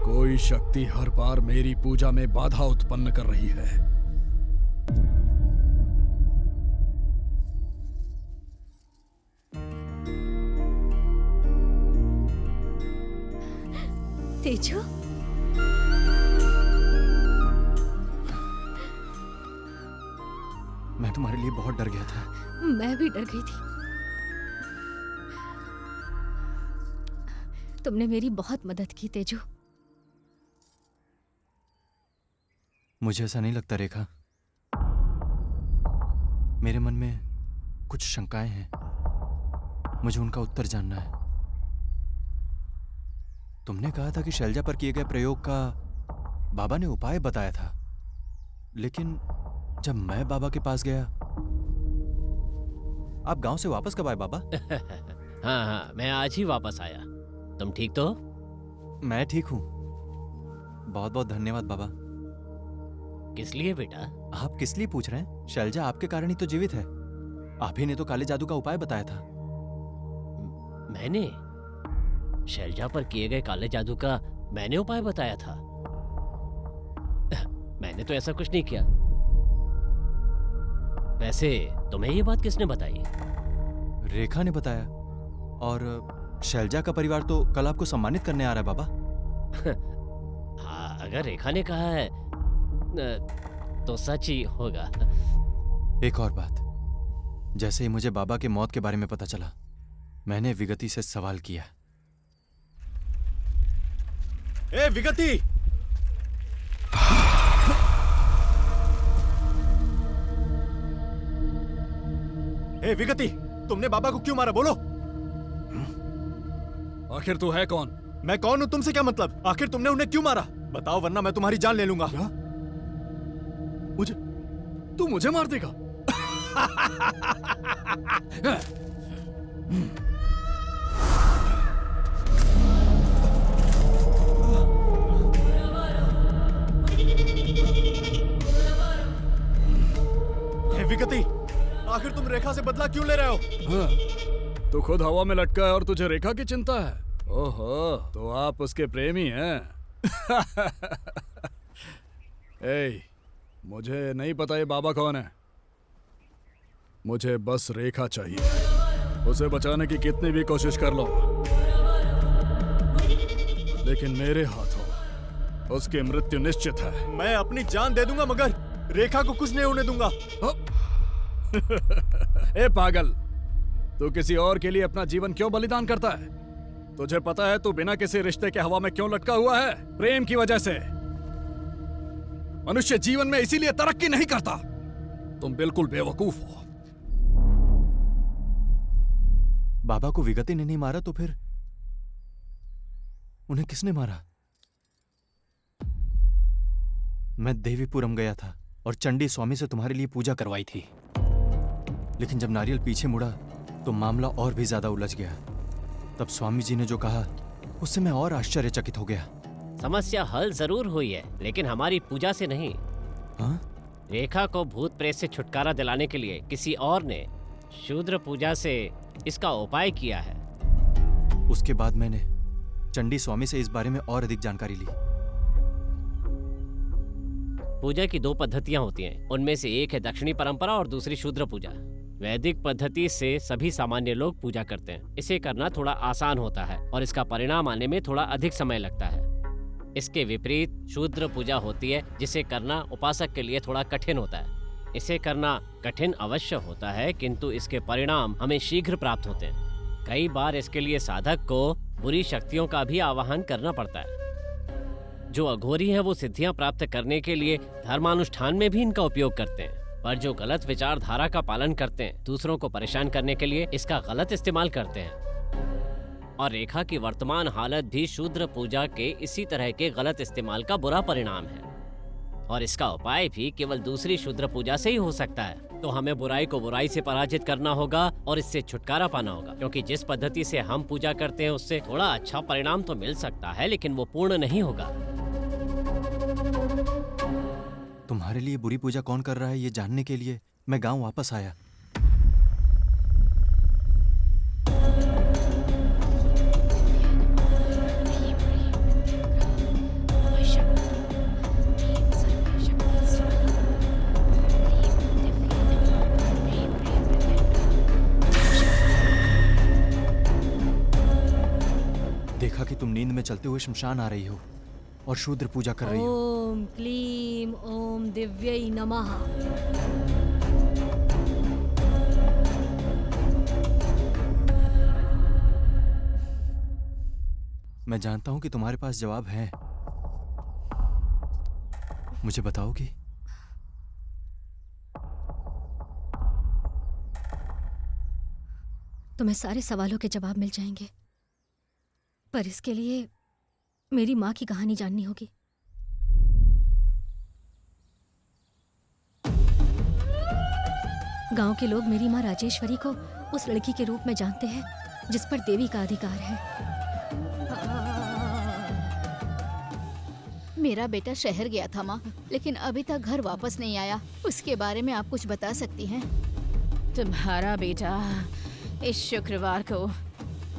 कोई शक्ति हर बार मेरी पूजा में बाधा उत्पन्न कर रही है। तेजू, मैं तुम्हारे लिए बहुत डर गया था। मैं भी डर गई थी। तुमने मेरी बहुत मदद की तेजू। मुझे ऐसा नहीं लगता रेखा। मेरे मन में कुछ शंकाएं हैं, मुझे उनका उत्तर जानना है। तुमने कहा था कि शैलजा पर किए गए प्रयोग का बाबा ने उपाय बताया था, लेकिन जब मैं बाबा के पास गया। आप गांव से वापस कब आए बाबा? हाँ हाँ, मैं आज ही वापस आया। तुम ठीक तो? मैं ठीक हूं। बहुत बहुत धन्यवाद बाबा। किस लिए बेटा? आप किस लिए पूछ रहे हैं? शैलजा आपके कारण ही तो जीवित है। आप ही ने तो काले जादू का उपाय बताया था। मैंने? शैलजा पर किए गए काले जादू का मैंने उपाय बताया था? मैंने तो ऐसा कुछ नहीं किया। वैसे तुम्हें ये बात किसने बताई? रेखा ने बताया। और शैलजा का परिवार तो कल आपको सम्मानित करने आ रहा है बाबा। हाँ, अगर रेखा ने कहा है तो सच ही होगा। एक और बात, जैसे ही मुझे बाबा के मौत के बारे में पता चला, मैंने विगति से सवाल किया। ए विगति! ए विगति, तुमने बाबा को क्यों मारा? बोलो। आखिर तू है कौन? मैं कौन हूं तुमसे क्या मतलब? आखिर तुमने उन्हें क्यों मारा? बताओ, वरना मैं तुम्हारी जान ले लूंगा। क्या? तू मुझे मार देगा? हे विगति, आखिर तुम रेखा से बदला क्यों ले रहे हो? हाँ, तू खुद हवा में लटका है और तुझे रेखा की चिंता है। ओहो, तो आप उसके प्रेमी हैं। ए, मुझे नहीं पता ये बाबा कौन है। मुझे बस रेखा चाहिए। उसे बचाने की कितनी भी कोशिश कर लो, लेकिन मेरे हाथों उसकी मृत्यु निश्चित है। मैं अपनी जान दे दूंगा, मगर रेखा को कुछ नहीं होने दूंगा। ए पागल, तू किसी और के लिए अपना जीवन क्यों बलिदान करता है? तुझे पता है तू बिना किसी रिश्ते के हवा में क्यों लटका हुआ है? प्रेम की वजह से। मनुष्य जीवन में इसीलिए तरक्की नहीं करता। तुम बिल्कुल बेवकूफ हो। बाबा को विगति ने नहीं मारा तो फिर उन्हें किसने मारा? मैं देवीपुरम गया था और चंडी स्वामी से तुम्हारे लिए पूजा करवाई थी, लेकिन जब नारियल पीछे मुड़ा तो मामला और भी ज्यादा उलझ गया। तब स्वामी जी ने जो कहा उससे मैं और आश्चर्यचकित हो गया। समस्या हल जरूर हुई है, लेकिन हमारी पूजा से नहीं। हाँ? रेखा को भूत प्रेत से छुटकारा दिलाने के लिए किसी और ने शूद्र पूजा से इसका उपाय किया है। उसके बाद मैंने चंडी स्वामी से इस बारे में और अधिक जानकारी ली। पूजा की 2 पद्धतियां होती हैं। उनमें से एक है दक्षिणी परंपरा और दूसरी शूद्र पूजा। वैदिक पद्धति से सभी सामान्य लोग पूजा करते हैं। इसे करना थोड़ा आसान होता है और इसका परिणाम आने में थोड़ा अधिक समय लगता है। इसके विपरीत शूद्र पूजा होती है, जिसे करना उपासक के लिए थोड़ा कठिन होता है। इसे करना कठिन अवश्य होता है, किंतु इसके परिणाम हमें शीघ्र प्राप्त होते हैं। कई बार इसके लिए साधक को बुरी शक्तियों का भी आवाहन करना पड़ता है। जो अघोरी हैं वो सिद्धियां प्राप्त करने के लिए धर्मानुष्ठान में भी इनका उपयोग करते हैं, पर जो गलत विचारधारा का पालन करते हैं, दूसरों को परेशान करने के लिए इसका गलत इस्तेमाल करते हैं। और रेखा की वर्तमान हालत भी शूद्र पूजा के इसी तरह के गलत इस्तेमाल का बुरा परिणाम है, और इसका उपाय भी केवल दूसरी शूद्र पूजा से ही हो सकता है। तो हमें बुराई को बुराई से पराजित करना होगा और इससे छुटकारा पाना होगा, क्योंकि जिस पद्धति से हम पूजा करते हैं उससे थोड़ा अच्छा परिणाम तो मिल सकता है, लेकिन वो पूर्ण नहीं होगा। तुम्हारे लिए बुरी पूजा कौन कर रहा है ये जानने के लिए मैं गांव वापस आया। देखा कि तुम नींद में चलते हुए शमशान आ रही हो और शूद्र पूजा कर रही हो। ओम क्लीम ओम दिव्यै नमः। मैं जानता हूं कि तुम्हारे पास जवाब है, मुझे बताओगी? तुम्हें सारे सवालों के जवाब मिल जाएंगे, पर इसके लिए मेरी माँ की कहानी जाननी होगी। गांव के लोग मेरी माँ राजेश्वरी को उस लड़की के रूप में जानते हैं जिस पर देवी का अधिकार है। मेरा बेटा शहर गया था माँ, लेकिन अभी तक घर वापस नहीं आया। उसके बारे में आप कुछ बता सकती हैं? तुम्हारा बेटा इस शुक्रवार को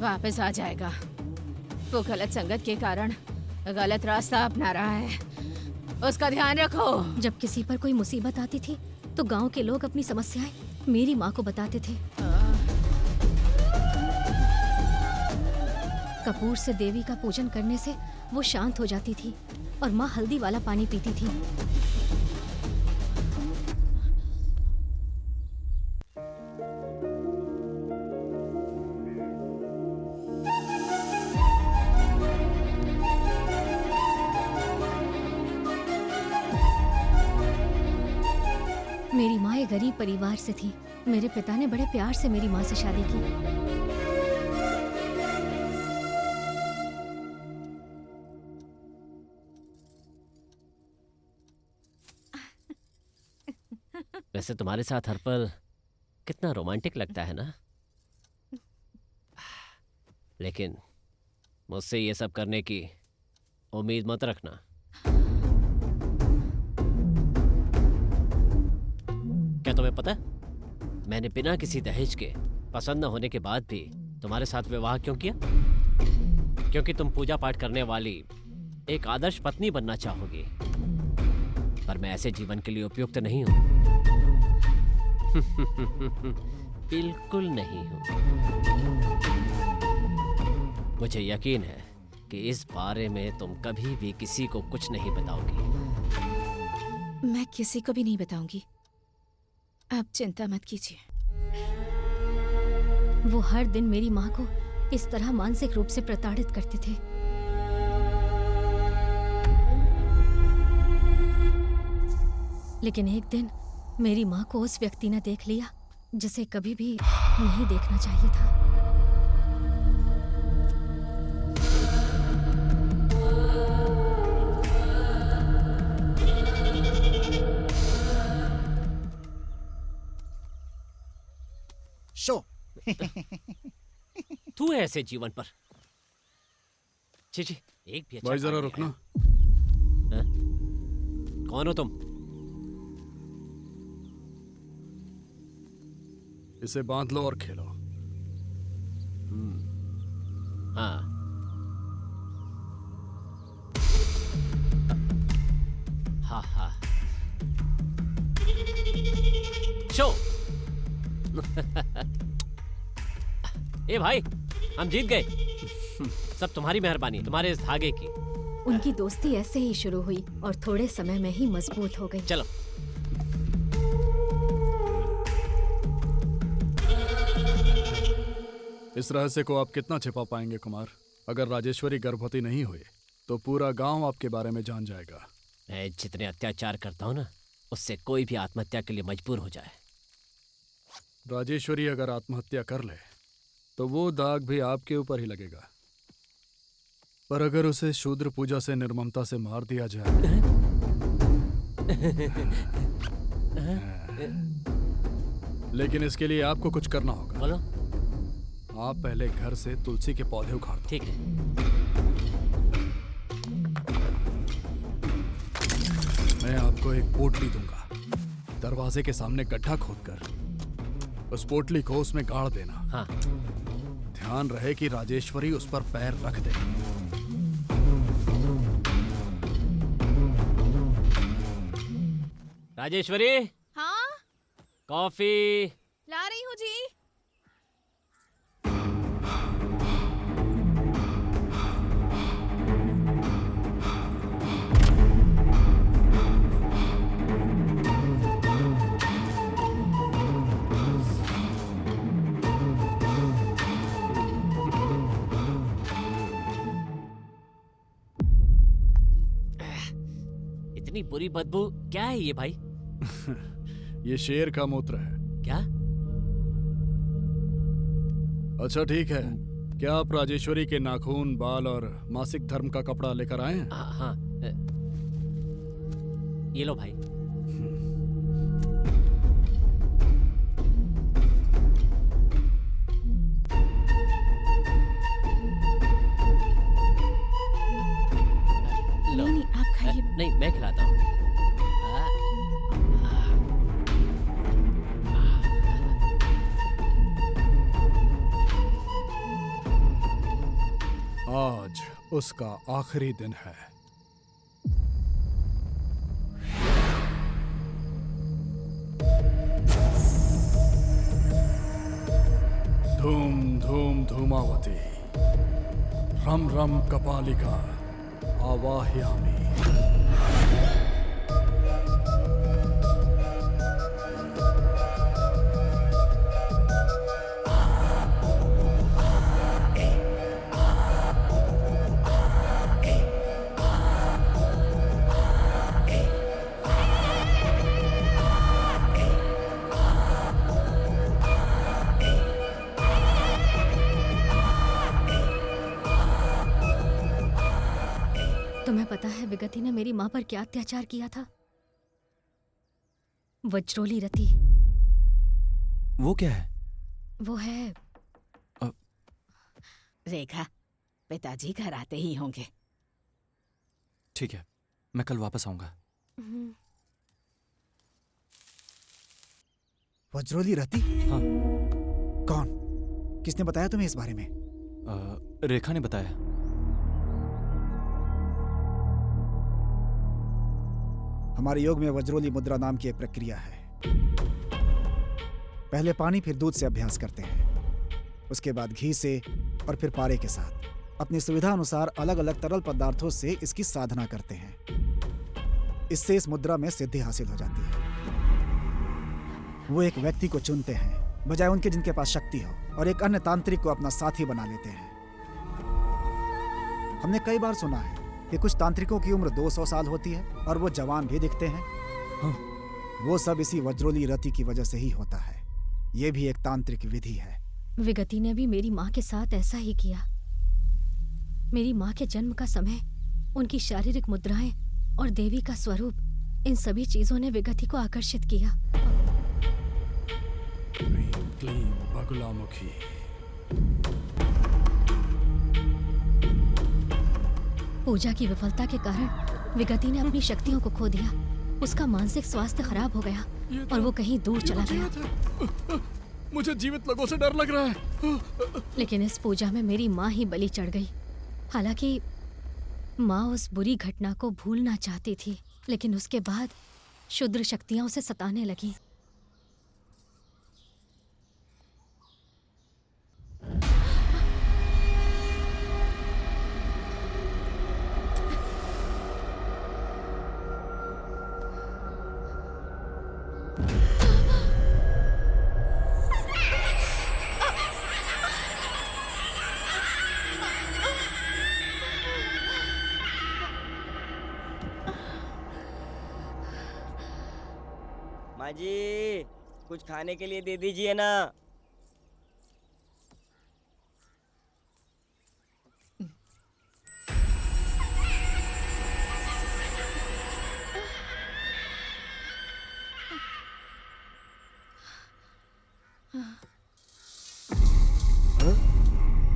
वापस आ जाएगा। वो गलत संगत के कारण गलत रास्ता अपना रहा है, उसका ध्यान रखो। जब किसी पर कोई मुसीबत आती थी तो गांव के लोग अपनी समस्याएं मेरी माँ को बताते थे। कपूर से देवी का पूजन करने से वो शांत हो जाती थी और माँ हल्दी वाला पानी पीती थी। मेरी माँ एक गरीब परिवार से थी। मेरे पिता ने बड़े प्यार से मेरी माँ से शादी की। वैसे तुम्हारे साथ हर पल कितना रोमांटिक लगता है ना? लेकिन मुझसे ये सब करने की उम्मीद मत रखना। क्या तुम्हें पता है मैंने बिना किसी दहेज के, पसंद न होने के बाद भी तुम्हारे साथ विवाह क्यों किया? क्योंकि तुम पूजा पाठ करने वाली एक आदर्श पत्नी बनना चाहोगी, पर मैं ऐसे जीवन के लिए उपयुक्त नहीं हूं। बिल्कुल नहीं हूं। मुझे यकीन है कि इस बारे में तुम कभी भी किसी को कुछ नहीं बताओगी। मैं किसी को भी नहीं बताऊंगी, आप चिंता मत कीजिए। वो हर दिन मेरी माँ को इस तरह मानसिक रूप से प्रताड़ित करते थे। लेकिन एक दिन मेरी माँ को उस व्यक्ति ने देख लिया जिसे कभी भी नहीं देखना चाहिए था। शो तू है ऐसे जीवन पर। जी जी, एक भी अच्छा भाई जरा काम रुकना। नहीं है। हैं? कौन हो तुम? इसे बांध लो और खेलो। हाँ। हाँ हाँ। शो। ए भाई, हम जीत गए। सब तुम्हारी मेहरबानी, तुम्हारे इस धागे की। उनकी दोस्ती ऐसे ही शुरू हुई और थोड़े समय में ही मजबूत हो गई। चलो। इस रहस्य को आप कितना छिपा पाएंगे कुमार? अगर राजेश्वरी गर्भवती नहीं हुई तो पूरा गांव आपके बारे में जान जाएगा। मैं जितने अत्याचार करता हूँ ना, उससे कोई भी आत्महत्या के लिए मजबूर हो जाए। राजेश्वरी अगर आत्महत्या कर ले तो वो दाग भी आपके ऊपर ही लगेगा, पर अगर उसे शूद्र पूजा से निर्ममता से मार दिया जाए लेकिन इसके लिए आपको कुछ करना होगा। बोलो। आप पहले घर से तुलसी के पौधे उखाड़ दो। ठीक है। मैं आपको एक पोटली दूंगा। दरवाजे के सामने गड्ढा खोदकर उस पोटली को उसमें गाड़ देना। हाँ। ध्यान रहे कि राजेश्वरी उस पर पैर रख दे। राजेश्वरी, हाँ, कॉफी। ला रही हूँ जी। इतनी बुरी बदबू क्या है ये भाई? ये शेर का मूत्र है। क्या? अच्छा ठीक है, क्या आप राजेश्वरी के नाखून, बाल और मासिक धर्म का कपड़ा लेकर आए हैं? हाँ हाँ। ये लो भाई। लो। नहीं नहीं, आप खाइए। नहीं, मैं खिलाता हूँ। आज उसका आखिरी दिन है। धूम धूम धूमावती, रम रम कपालिका, आवाहयामि। तुम्हें पता है विगति ने मेरी माँ पर क्या अत्याचार किया था? वज्रोली रति। वो क्या है? वो है अ- रेखा, पिताजी घर आते ही होंगे। ठीक है, मैं कल वापस आऊंगा। वज्रोली रति? हाँ। कौन? किसने बताया तुम्हें इस बारे में? रेखा ने बताया। हमारे योग में वज्रोली मुद्रा नाम की एक प्रक्रिया है। पहले पानी फिर दूध से अभ्यास करते हैं, उसके बाद घी से और फिर पारे के साथ अपनी सुविधा अनुसार अलग अलग तरल पदार्थों से इसकी साधना करते हैं। इससे इस मुद्रा में सिद्धि हासिल हो जाती है। वो एक व्यक्ति को चुनते हैं बजाय उनके जिनके पास शक्ति हो, और एक अन्य तांत्रिक को अपना साथी बना लेते हैं। हमने कई बार सुना है कि कुछ तांत्रिकों की उम्र 200 साल होती है और वो जवान भी दिखते हैं। हाँ। वो सब इसी वज्रोली रति की वजह से ही होता है। ये भी एक तांत्रिक विधि है। विगति ने भी मेरी माँ के साथ ऐसा ही किया। मेरी माँ के जन्म का समय, उनकी शारीरिक मुद्राएं और देवी का स्वरूप, इन सभी चीजों ने विगति को आकर्षित किया। बगुलामुखी। पूजा की विफलता के कारण विगति ने अपनी शक्तियों को खो दिया। उसका मानसिक स्वास्थ्य खराब हो गया और वो कहीं दूर चला गया। मुझे जीवित लोगों से डर लग रहा है। लेकिन इस पूजा में मेरी माँ ही बलि चढ़ गई। हालांकि माँ उस बुरी घटना को भूलना चाहती थी, लेकिन उसके बाद क्षुद्र शक्तियां उसे सताने लगीं। माँ जी, कुछ खाने के लिए दे दीजिए ना।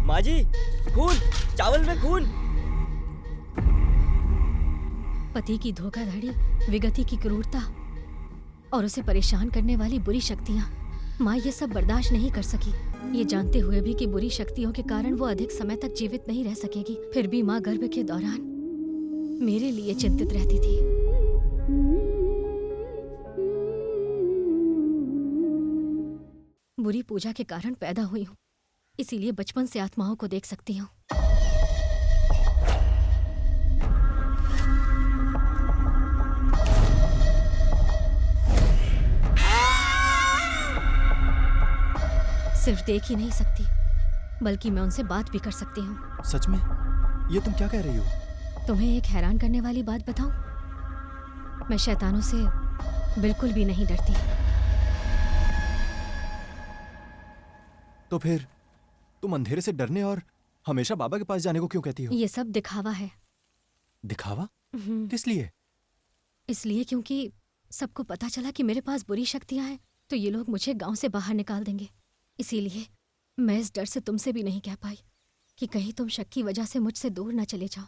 माँ जी, खून, चावल में खून। पति की धोखाधड़ी, विगति की क्रूरता और उसे परेशान करने वाली बुरी शक्तियां, माँ ये सब बर्दाश्त नहीं कर सकी। ये जानते हुए भी कि बुरी शक्तियों के कारण वो अधिक समय तक जीवित नहीं रह सकेगी, फिर भी माँ गर्भ के दौरान मेरे लिए चिंतित रहती थी। बुरी पूजा के कारण पैदा हुई हूँ, इसीलिए बचपन से आत्माओं को देख सकती हूँ। सिर्फ देख ही नहीं सकती, बल्कि मैं उनसे बात भी कर सकती हूँ। सच में? ये तुम क्या कह रही हो? तुम्हें एक हैरान करने वाली बात बताऊं? मैं शैतानों से बिल्कुल भी नहीं डरती। तो फिर तुम अंधेरे से डरने और हमेशा बाबा के पास जाने को क्यों कहती हो? ये सब दिखावा है। दिखावा? किस लिए? इसलिए क्योंकि सबको पता चला कि मेरे पास बुरी शक्तियां हैं, तो ये लोग मुझे गांव से बाहर निकाल देंगे। इसीलिए मैं इस डर से तुमसे भी नहीं कह पाई कि कहीं तुम शक की वजह से मुझसे दूर न चले जाओ।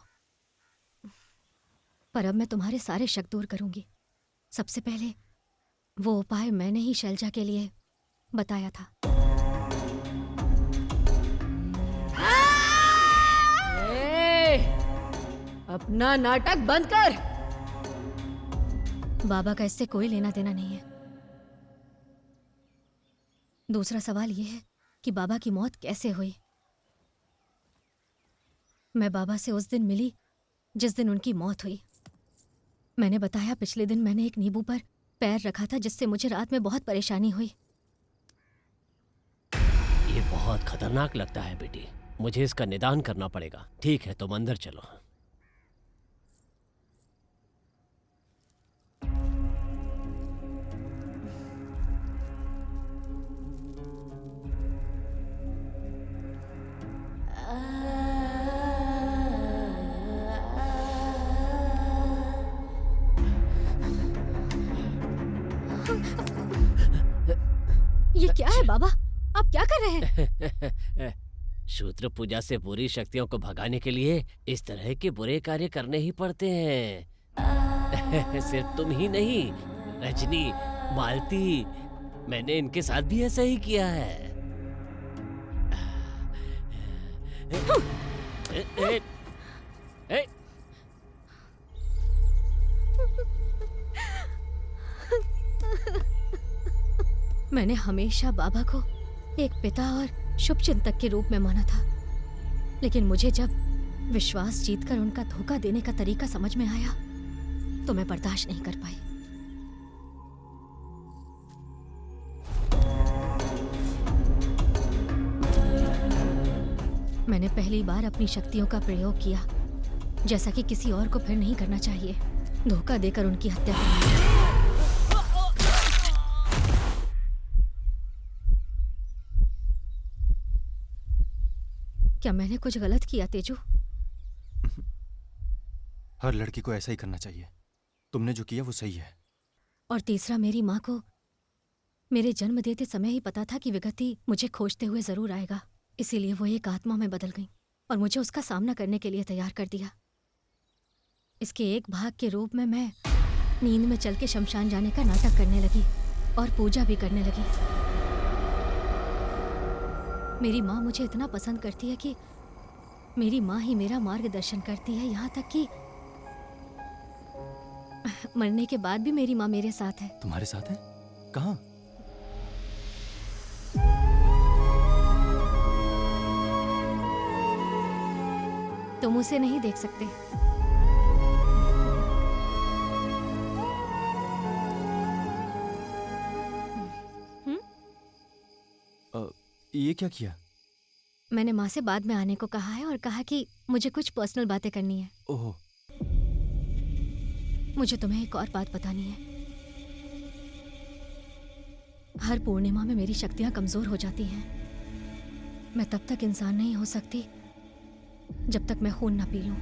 पर अब मैं तुम्हारे सारे शक दूर करूंगी। सबसे पहले वो उपाय मैंने ही शैलजा के लिए बताया था। अपना नाटक बंद कर। बाबा का इससे कोई लेना देना नहीं है। दूसरा सवाल यह है कि बाबा की मौत कैसे हुई। मैं बाबा से उस दिन मिली जिस दिन उनकी मौत हुई। मैंने बताया पिछले दिन मैंने एक नींबू पर पैर रखा था, जिससे मुझे रात में बहुत परेशानी हुई। ये बहुत खतरनाक लगता है बेटी, मुझे इसका निदान करना पड़ेगा। ठीक है, तुम अंदर चलो। ये क्या है बाबा? आप क्या कर रहे हैं? शूद्र पूजा से बुरी शक्तियों को भगाने के लिए इस तरह के बुरे कार्य करने ही पड़ते हैं। सिर्फ तुम ही नहीं, रजनी, मालती, मैंने इनके साथ भी ऐसा ही किया है। मैंने हमेशा बाबा को एक पिता और शुभ चिंतक के रूप में माना था, लेकिन मुझे जब विश्वास जीतकर उनका धोखा देने का तरीका समझ में आया तो मैं बर्दाश्त नहीं कर पाई। मैंने पहली बार अपनी शक्तियों का प्रयोग किया, जैसा कि किसी और को फिर नहीं करना चाहिए, धोखा देकर उनकी हत्या करना। क्या मैंने कुछ गलत किया तेजू? हर लड़की को ऐसा ही करना चाहिए। तुमने जो किया वो सही है। और तीसरा, मेरी माँ को मेरे जन्म देते समय ही पता था कि विगति मुझे खोजते हुए जरूर आएगा, इसीलिए वो एक आत्मा में बदल गई और मुझे उसका सामना करने के लिए तैयार कर दिया। इसके एक भाग के रूप में मैं नींद में चल के शमशान जाने का नाटक करने लगी और पूजा भी करने लगी। मेरी माँ मुझे इतना पसंद करती है कि मेरी माँ ही मेरा मार्गदर्शन करती है, यहाँ तक कि मरने के बाद भी मेरी माँ मेरे साथ है। तुम्हारे साथ है? कहाँ? तुम उसे नहीं देख सकते। ये क्या किया? मैंने माँ से बाद में आने को कहा है और कहा कि मुझे कुछ पर्सनल बातें करनी है। ओह। मुझे तुम्हें एक और बात बतानी है। हर पूर्णिमा में मेरी शक्तियां कमजोर हो जाती हैं। मैं तब तक इंसान नहीं हो सकती जब तक मैं खून ना पी लूं।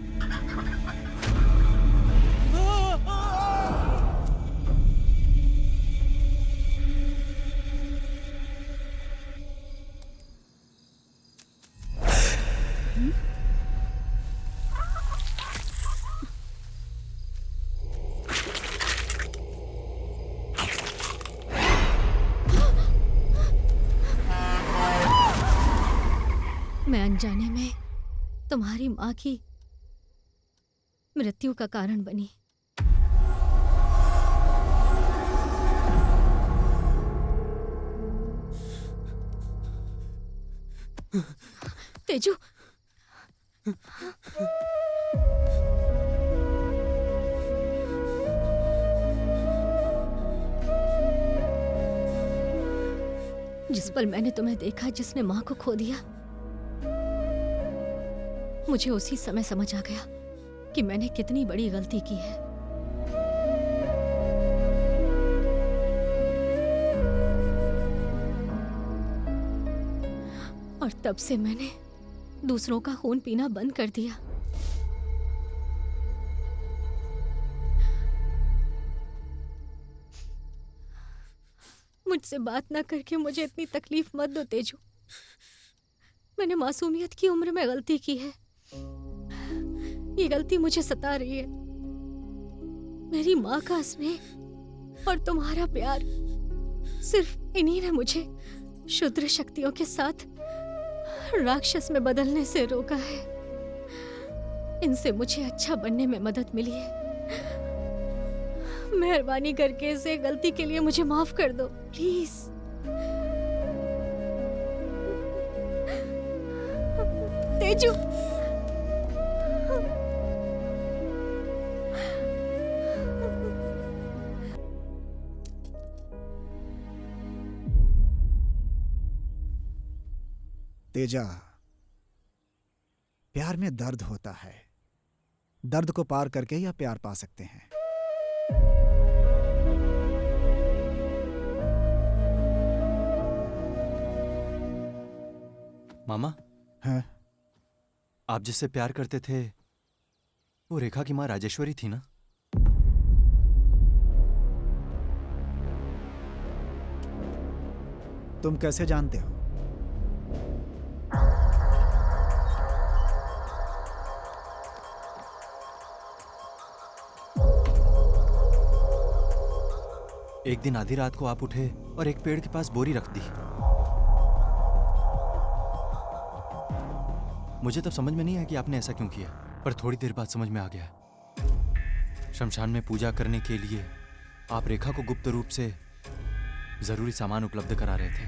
मैं अनजाने में तुम्हारी माँ की मृत्यु का कारण बनी। तेजू, जिस पल मैंने तुम्हें देखा जिसने माँ को खो दिया, मुझे उसी समय समझ आ गया कि मैंने कितनी बड़ी गलती की है। और तब से मैंने दूसरों का खून पीना बंद कर दिया। मुझसे बात ना करके मुझे इतनी तकलीफ मत दो तेजू। मैंने मासूमियत की उम्र में गलती की है। ये गलती मुझे सता रही है। मेरी माँ का स्नेह और तुम्हारा प्यार, सिर्फ इन्हीं ने मुझे क्षुद्र शक्तियों के साथ राक्षस में बदलने से रोका है। इनसे मुझे अच्छा बनने में मदद मिली है। मेहरबानी करके इसे गलती के लिए मुझे माफ कर दो, प्लीज। तेजू, तेजा, प्यार में दर्द होता है। दर्द को पार करके ही आप प्यार पा सकते हैं। मामा, हाँ? आप जिससे प्यार करते थे वो रेखा की माँ राजेश्वरी थी ना? तुम कैसे जानते हो? एक दिन आधी रात को आप उठे और एक पेड़ के पास बोरी रख दी। मुझे तब समझ में नहीं आया कि आपने ऐसा क्यों किया, पर थोड़ी देर बाद समझ में आ गया। शमशान में पूजा करने के लिए आप रेखा को गुप्त रूप से जरूरी सामान उपलब्ध करा रहे थे।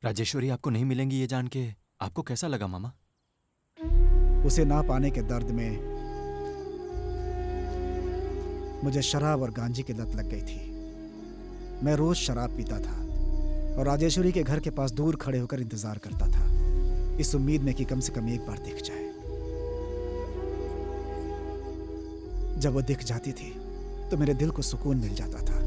राजेश्वरी आपको नहीं मिलेंगी ये जान के आपको कैसा लगा मामा? उसे ना पाने के दर्द में मुझे शराब और गांजे की लत लग गई थी। मैं रोज शराब पीता था और राजेश्वरी के घर के पास दूर खड़े होकर इंतजार करता था, इस उम्मीद में कि कम से कम एक बार दिख जाए। जब वो दिख जाती थी तो मेरे दिल को सुकून मिल जाता था।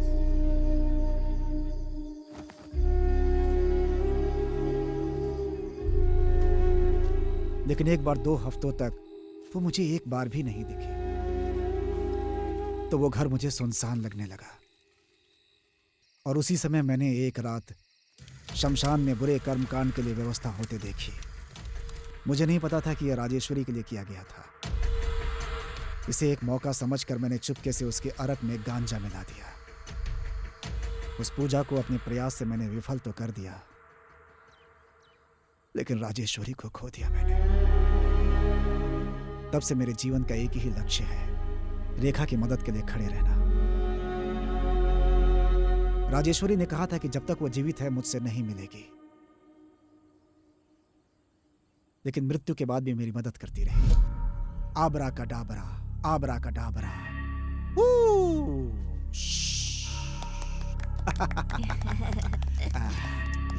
लेकिन एक बार 2 हफ्तों तक वो मुझे एक बार भी नहीं दिखी, तो वो घर मुझे सुनसान लगने लगा। और उसी समय मैंने एक रात शमशान में बुरे कर्मकांड के लिए व्यवस्था होते देखी। मुझे नहीं पता था कि यह राजेश्वरी के लिए किया गया था। इसे एक मौका समझकर मैंने चुपके से उसके अरक में गांजा मिला दिया। उस पूजा को अपने प्रयास से मैंने विफल तो कर दिया, लेकिन राजेश्वरी को खो दिया मैंने। तब से मेरे जीवन का एक ही लक्ष्य है, रेखा की मदद के लिए खड़े रहना। राजेश्वरी ने कहा था कि जब तक वो जीवित है मुझसे नहीं मिलेगी, लेकिन मृत्यु के बाद भी मेरी मदद करती रही। आबरा का डाबरा, आबरा का डाबरा।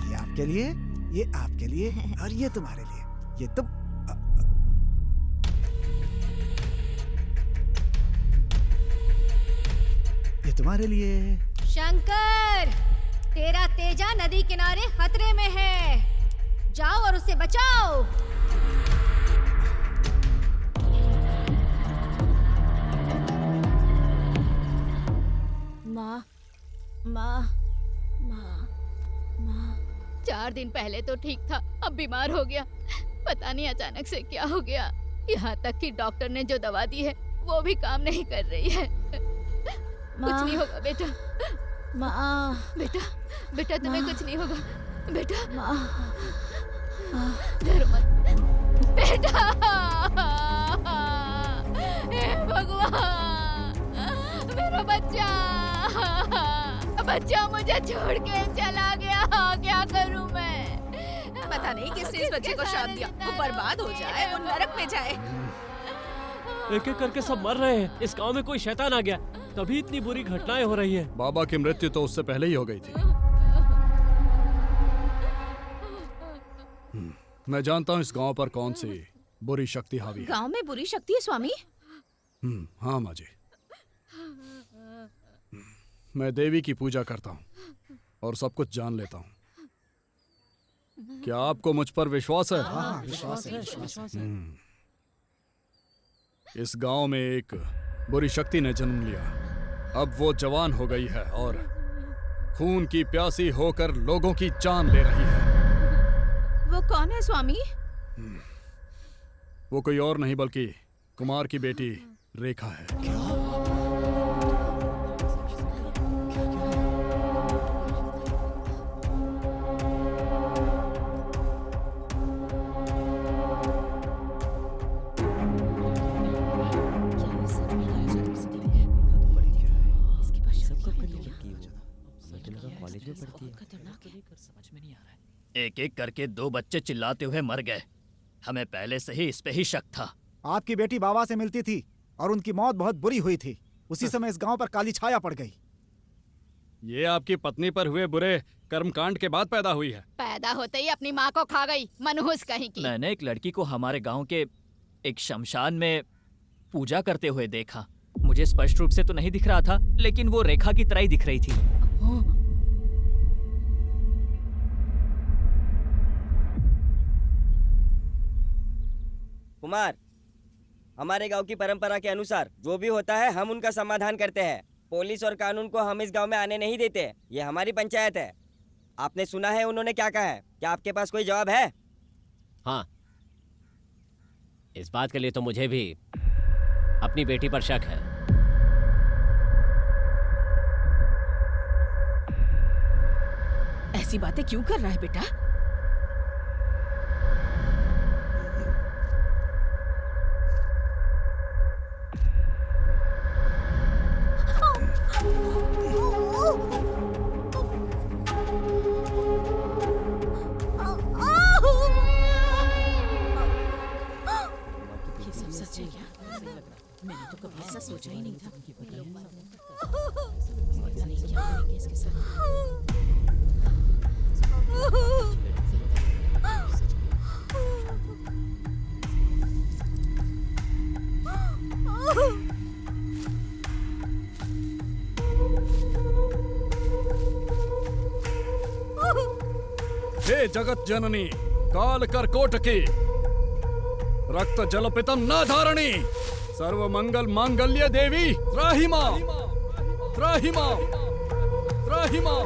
ये आपके लिए, ये आपके लिए और ये तुम्हारे लिए। ये तुम ये तुम्हारे लिए। शंकर, तेरा तेजा नदी किनारे खतरे में है, जाओ और उसे बचाओ। माँ, माँ, माँ, माँ। 4 दिन पहले तो ठीक था, अब बीमार हो गया। पता नहीं अचानक से क्या हो गया। यहाँ तक कि डॉक्टर ने जो दवा दी है वो भी काम नहीं कर रही है। कुछ नहीं होगा बेटा। माँ, बेटा तुम्हें कुछ नहीं होगा बेटा। माँ, डरो मत बेटा। हे भगवान, मेरा बच्चा मुझे छोड़ के चला गया। क्या करूं मैं? पता नहीं किसने इस बच्चे को श्राप दिया। वो बर्बाद हो जाए, वो नरक में जाए। एक एक करके सब मर रहे हैं। इस गांव में कोई शैतान आ गया, तभी इतनी बुरी घटनाएं हो रही है। बाबा की मृत्यु तो उससे पहले ही हो गई थी। मैं जानता हूँ इस गांव पर कौन सी बुरी शक्ति हावी है। गांव में बुरी शक्ति है स्वामी? हाँ माँ जी, मैं देवी की पूजा करता हूँ और सब कुछ जान लेता हूँ। क्या आपको मुझ पर विश्वास है? हाँ, विश्वास है। इस गांव में एक बुरी शक्ति ने जन्म लिया। अब वो जवान हो गई है और खून की प्यासी होकर लोगों की जान ले रही है। वो कौन है स्वामी? वो कोई और नहीं बल्कि कुमार की बेटी रेखा है। एक एक करके 2 बच्चे चिल्लाते हुए मर गए। हमें पहले से ही इस पे ही शक था। आपकी बेटी बाबा से मिलती थी और उनकी मौत बहुत बुरी हुई थी। उसी समय इस गांव पर काली छाया पड़ गई। ये आपकी पत्नी पर हुए बुरे कर्मकांड के बाद पैदा हुई है। पैदा होते ही अपनी माँ को खा गई, मनहूस कहीं की। मैंने एक लड़की को हमारे गांव के एक शमशान में पूजा करते हुए देखा। मुझे स्पष्ट रूप से तो नहीं दिख रहा था, लेकिन वो रेखा की तरह ही दिख रही थी। कुमार, हमारे गांव की परंपरा के अनुसार जो भी होता है हम उनका समाधान करते हैं। पुलिस और कानून को हम इस गांव में आने नहीं देते। ये हमारी पंचायत है। आपने सुना है उन्होंने क्या कहा है? क्या आपके पास कोई जवाब है? हाँ, इस बात के लिए तो मुझे भी अपनी बेटी पर शक है। ऐसी बातें क्यों कर रहा है बेटा? ये सब सच है क्या? मैंने तो कभी ऐसा सोचा ही नहीं था। पता नहीं क्या करेंगे इसके साथ। हे जगत जननी काल कर्कोटकी रक्त जलपितम न धारणी सर्व मंगल मांगल्य देवी त्राहि मां त्राहि मां त्राहि मां।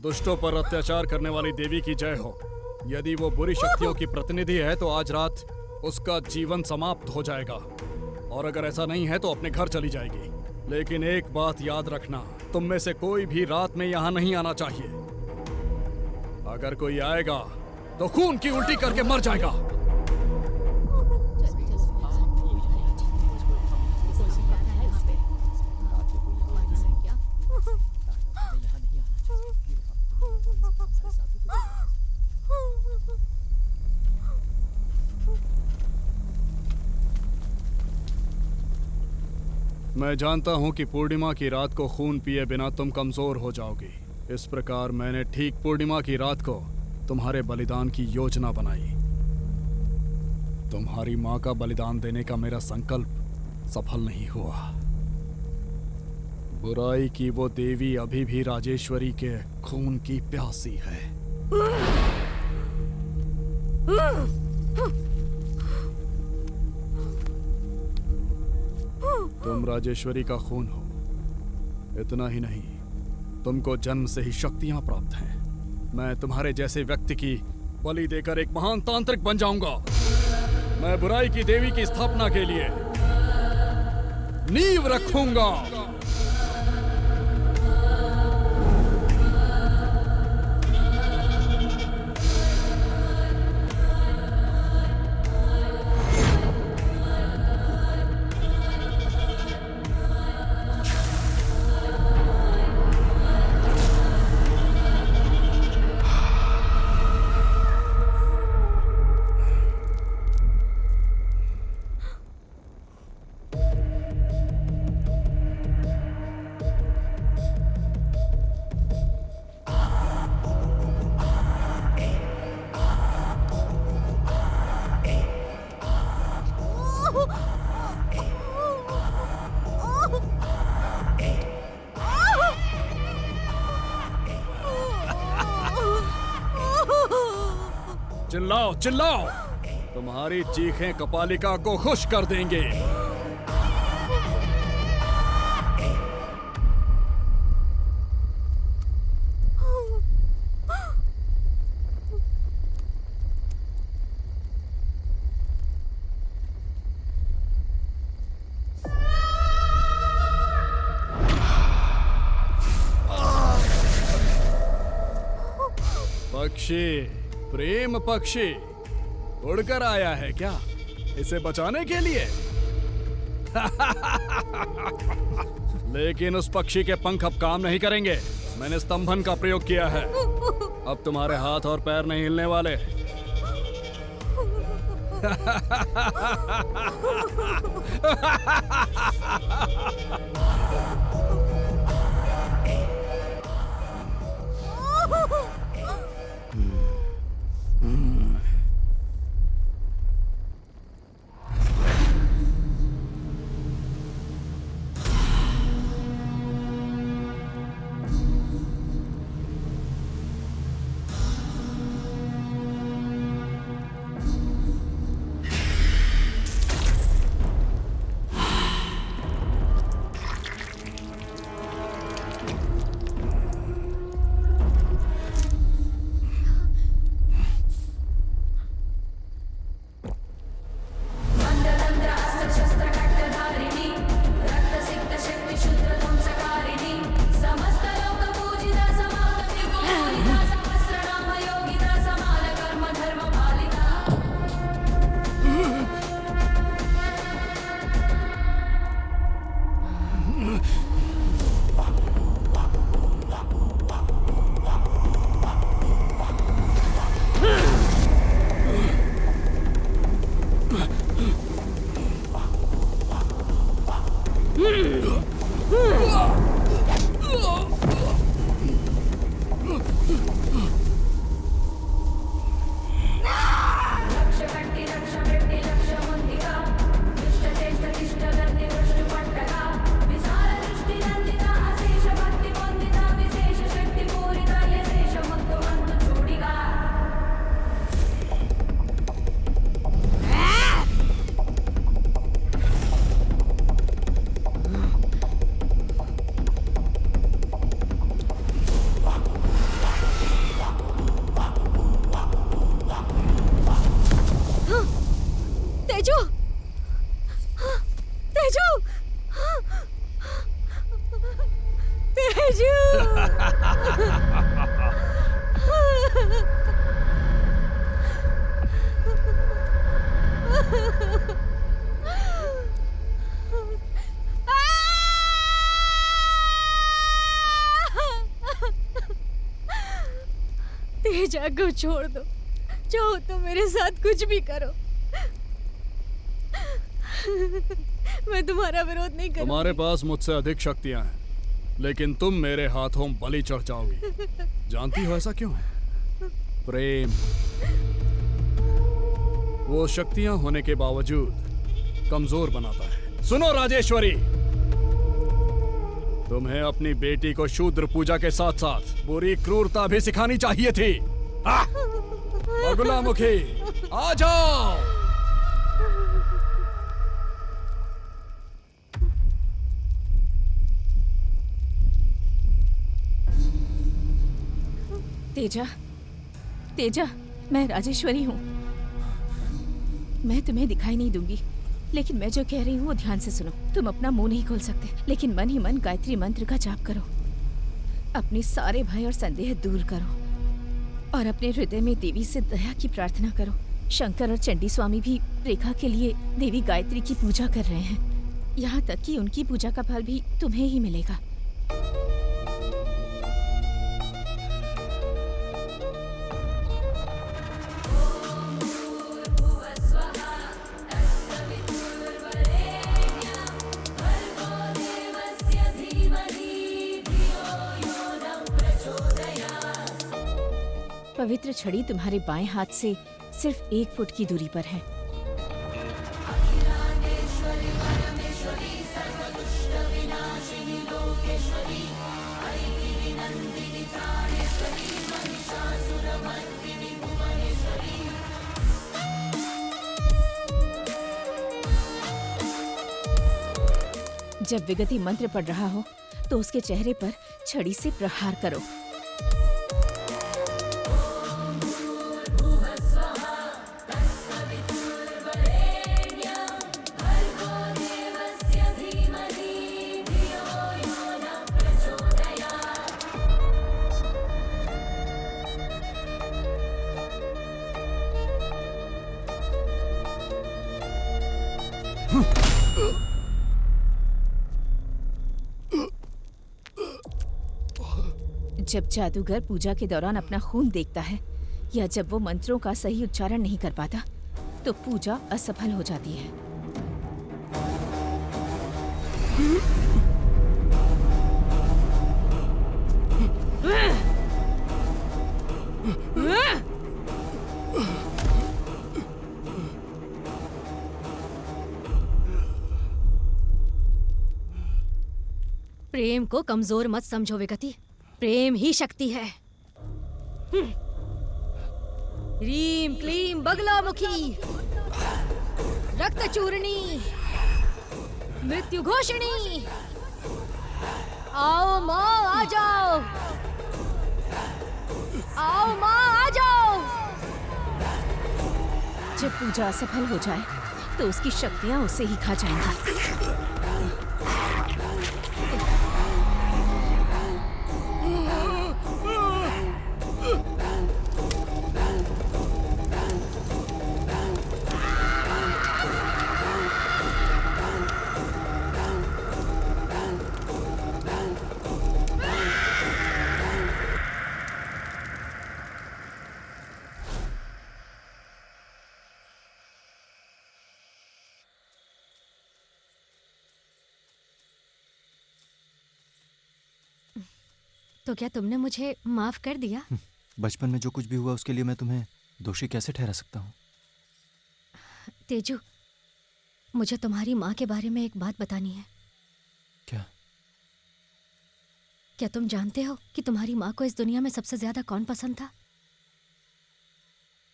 दुष्टों पर अत्याचार करने वाली देवी की जय हो। यदि वो बुरी शक्तियों की प्रतिनिधि है तो आज रात उसका जीवन समाप्त हो जाएगा, और अगर ऐसा नहीं है तो अपने घर चली जाएगी। लेकिन एक बात याद रखना, तुम में से कोई भी रात में यहाँ नहीं आना चाहिए। अगर कोई आएगा तो खून की उल्टी करके मर जाएगा। मैं जानता हूं कि पूर्णिमा की रात को खून पिए बिना तुम कमजोर हो जाओगी। इस प्रकार मैंने ठीक पूर्णिमा की रात को तुम्हारे बलिदान की योजना बनाई। तुम्हारी मां का बलिदान देने का मेरा संकल्प सफल नहीं हुआ। बुराई की वो देवी अभी भी राजेश्वरी के खून की प्यासी है। तुम राजेश्वरी का खून हो। इतना ही नहीं, तुमको जन्म से ही शक्तियां प्राप्त हैं। मैं तुम्हारे जैसे व्यक्ति की बलि देकर एक महान तांत्रिक बन जाऊंगा। मैं बुराई की देवी की स्थापना के लिए नींव रखूंगा। चिल्लाओ चिल्लाओ, तुम्हारी चीखें कपालिका को खुश कर देंगे। पक्षी, प्रेम पक्षी उड़कर आया है क्या इसे बचाने के लिए? लेकिन उस पक्षी के पंख अब काम नहीं करेंगे। मैंने स्तंभन का प्रयोग किया है। अब तुम्हारे हाथ और पैर नहीं हिलने वाले। तेजू, तेजू, तेजू। तेजा को छोड़ दो, चाहो तो मेरे साथ कुछ भी करो। मैं तुम्हारा विरोध नहीं करूंगी। तुम्हारे पास मुझसे अधिक शक्तियां हैं, लेकिन तुम मेरे हाथों बलि चढ़ जाओगी। जानती हो ऐसा क्यों है? प्रेम। वो शक्तियां होने के बावजूद कमजोर बनाता है। सुनो राजेश्वरी, तुम्हें अपनी बेटी को शूद्र पूजा के साथ साथ बुरी क्रूरता भी सिखानी चाहिए थी। बगुलामुखी, आ जाओ। तेजा, तेजा, मैं राजेश्वरी हूँ। मैं तुम्हें दिखाई नहीं दूंगी, लेकिन मैं जो कह रही हूँ वो ध्यान से सुनो। तुम अपना मुंह नहीं खोल सकते, लेकिन मन ही मन गायत्री मंत्र का जाप करो। अपने सारे भय और संदेह दूर करो और अपने हृदय में देवी से दया की प्रार्थना करो। शंकर और चंडी स्वामी भी रेखा के लिए देवी गायत्री की पूजा कर रहे हैं। यहाँ तक कि उनकी पूजा का फल भी तुम्हें ही मिलेगा। पवित्र छड़ी तुम्हारे बाएं हाथ से सिर्फ 1 फुट की दूरी पर है। जब विगति मंत्र पढ़ रहा हो तो उसके चेहरे पर छड़ी से प्रहार करो। जब जादूगर पूजा के दौरान अपना खून देखता है या जब वो मंत्रों का सही उच्चारण नहीं कर पाता, तो पूजा असफल हो जाती है। प्रेम को कमजोर मत समझो विगति, प्रेम ही शक्ति है। ह्रीम क्लीम बगलामुखी, रक्त चूर्णी, मृत्यु घोषणी। आओ माँ आ जाओ, आओ माँ आ जाओ। जब पूजा असफल हो जाए तो उसकी शक्तियां उसे ही खा जाएंगी। तो क्या तुमने मुझे माफ कर दिया? बचपन में जो कुछ भी हुआ उसके लिए मैं तुम्हें दोषी कैसे ठहरा सकता हूँ? तेजू, मुझे तुम्हारी माँ के बारे में एक बात बतानी है। क्या? क्या तुम जानते हो कि तुम्हारी माँ को इस दुनिया में सबसे ज्यादा कौन पसंद था?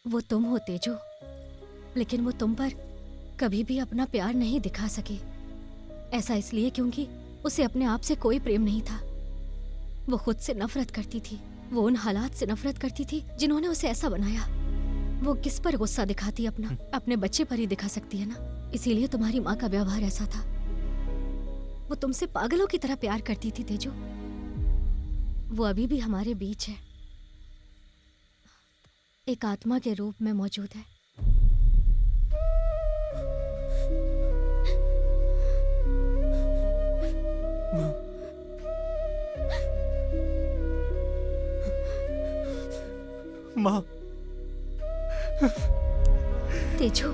वो तुम हो तेजू। लेकिन वो तुम पर कभी भी अपना प्यार नहीं दिखा सकी। ऐसा इसलिए क्योंकि उसे अपने आप से कोई प्रेम नहीं था। वो खुद से नफरत करती थी। वो उन हालात से नफरत करती थी जिन्होंने उसे ऐसा बनाया। वो किस पर गुस्सा दिखाती अपना? अपने बच्चे पर ही दिखा सकती है ना। इसीलिए तुम्हारी माँ का व्यवहार ऐसा था। वो तुमसे पागलों की तरह प्यार करती थी तेजू। वो अभी भी हमारे बीच है, एक आत्मा के रूप में मौजूद है। माँ। तेजू,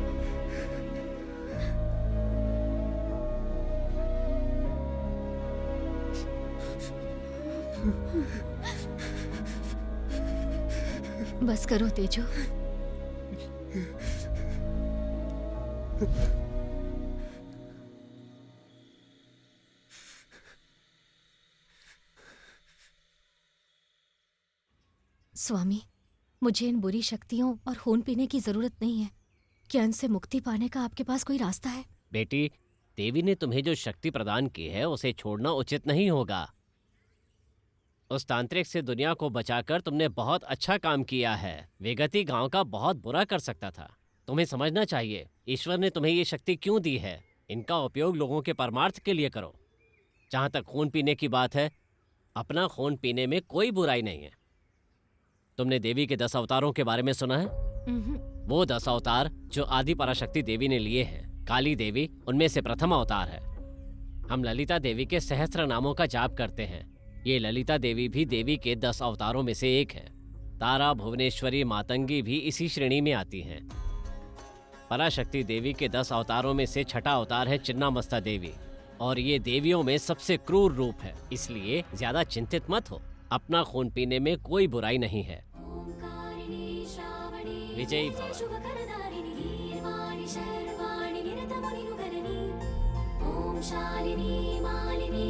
बस करो तेजू। स्वामी, मुझे इन बुरी शक्तियों और खून पीने की जरूरत नहीं है। क्या इनसे मुक्ति पाने का आपके पास कोई रास्ता है? बेटी, देवी ने तुम्हें जो शक्ति प्रदान की है उसे छोड़ना उचित नहीं होगा। उस तांत्रिक से दुनिया को बचाकर तुमने बहुत अच्छा काम किया है। वेगति गांव का बहुत बुरा कर सकता था। तुम्हें समझना चाहिए ईश्वर ने तुम्हें ये शक्ति क्यों दी है। इनका उपयोग लोगों के परमार्थ के लिए करो। जहाँ तक खून पीने की बात है, अपना खून पीने में कोई बुराई नहीं है। तुमने देवी के 10 अवतारों के बारे में सुना है? वो 10 अवतार जो आदि पराशक्ति देवी ने लिए हैं। काली देवी उनमें से प्रथम अवतार है। हम ललिता देवी के सहस्त्र नामों का जाप करते हैं। ये ललिता देवी भी देवी के 10 अवतारों में से एक है। तारा, भुवनेश्वरी, मातंगी भी इसी श्रेणी में आती हैं। पराशक्ति देवी के 10 अवतारों में से छठा अवतार है चिन्नामस्ता देवी, और ये देवियों में सबसे क्रूर रूप है। इसलिए ज्यादा चिंतित मत हो। अपना खून पीने में कोई बुराई नहीं है। विजयी भव। शालिनी मालिनी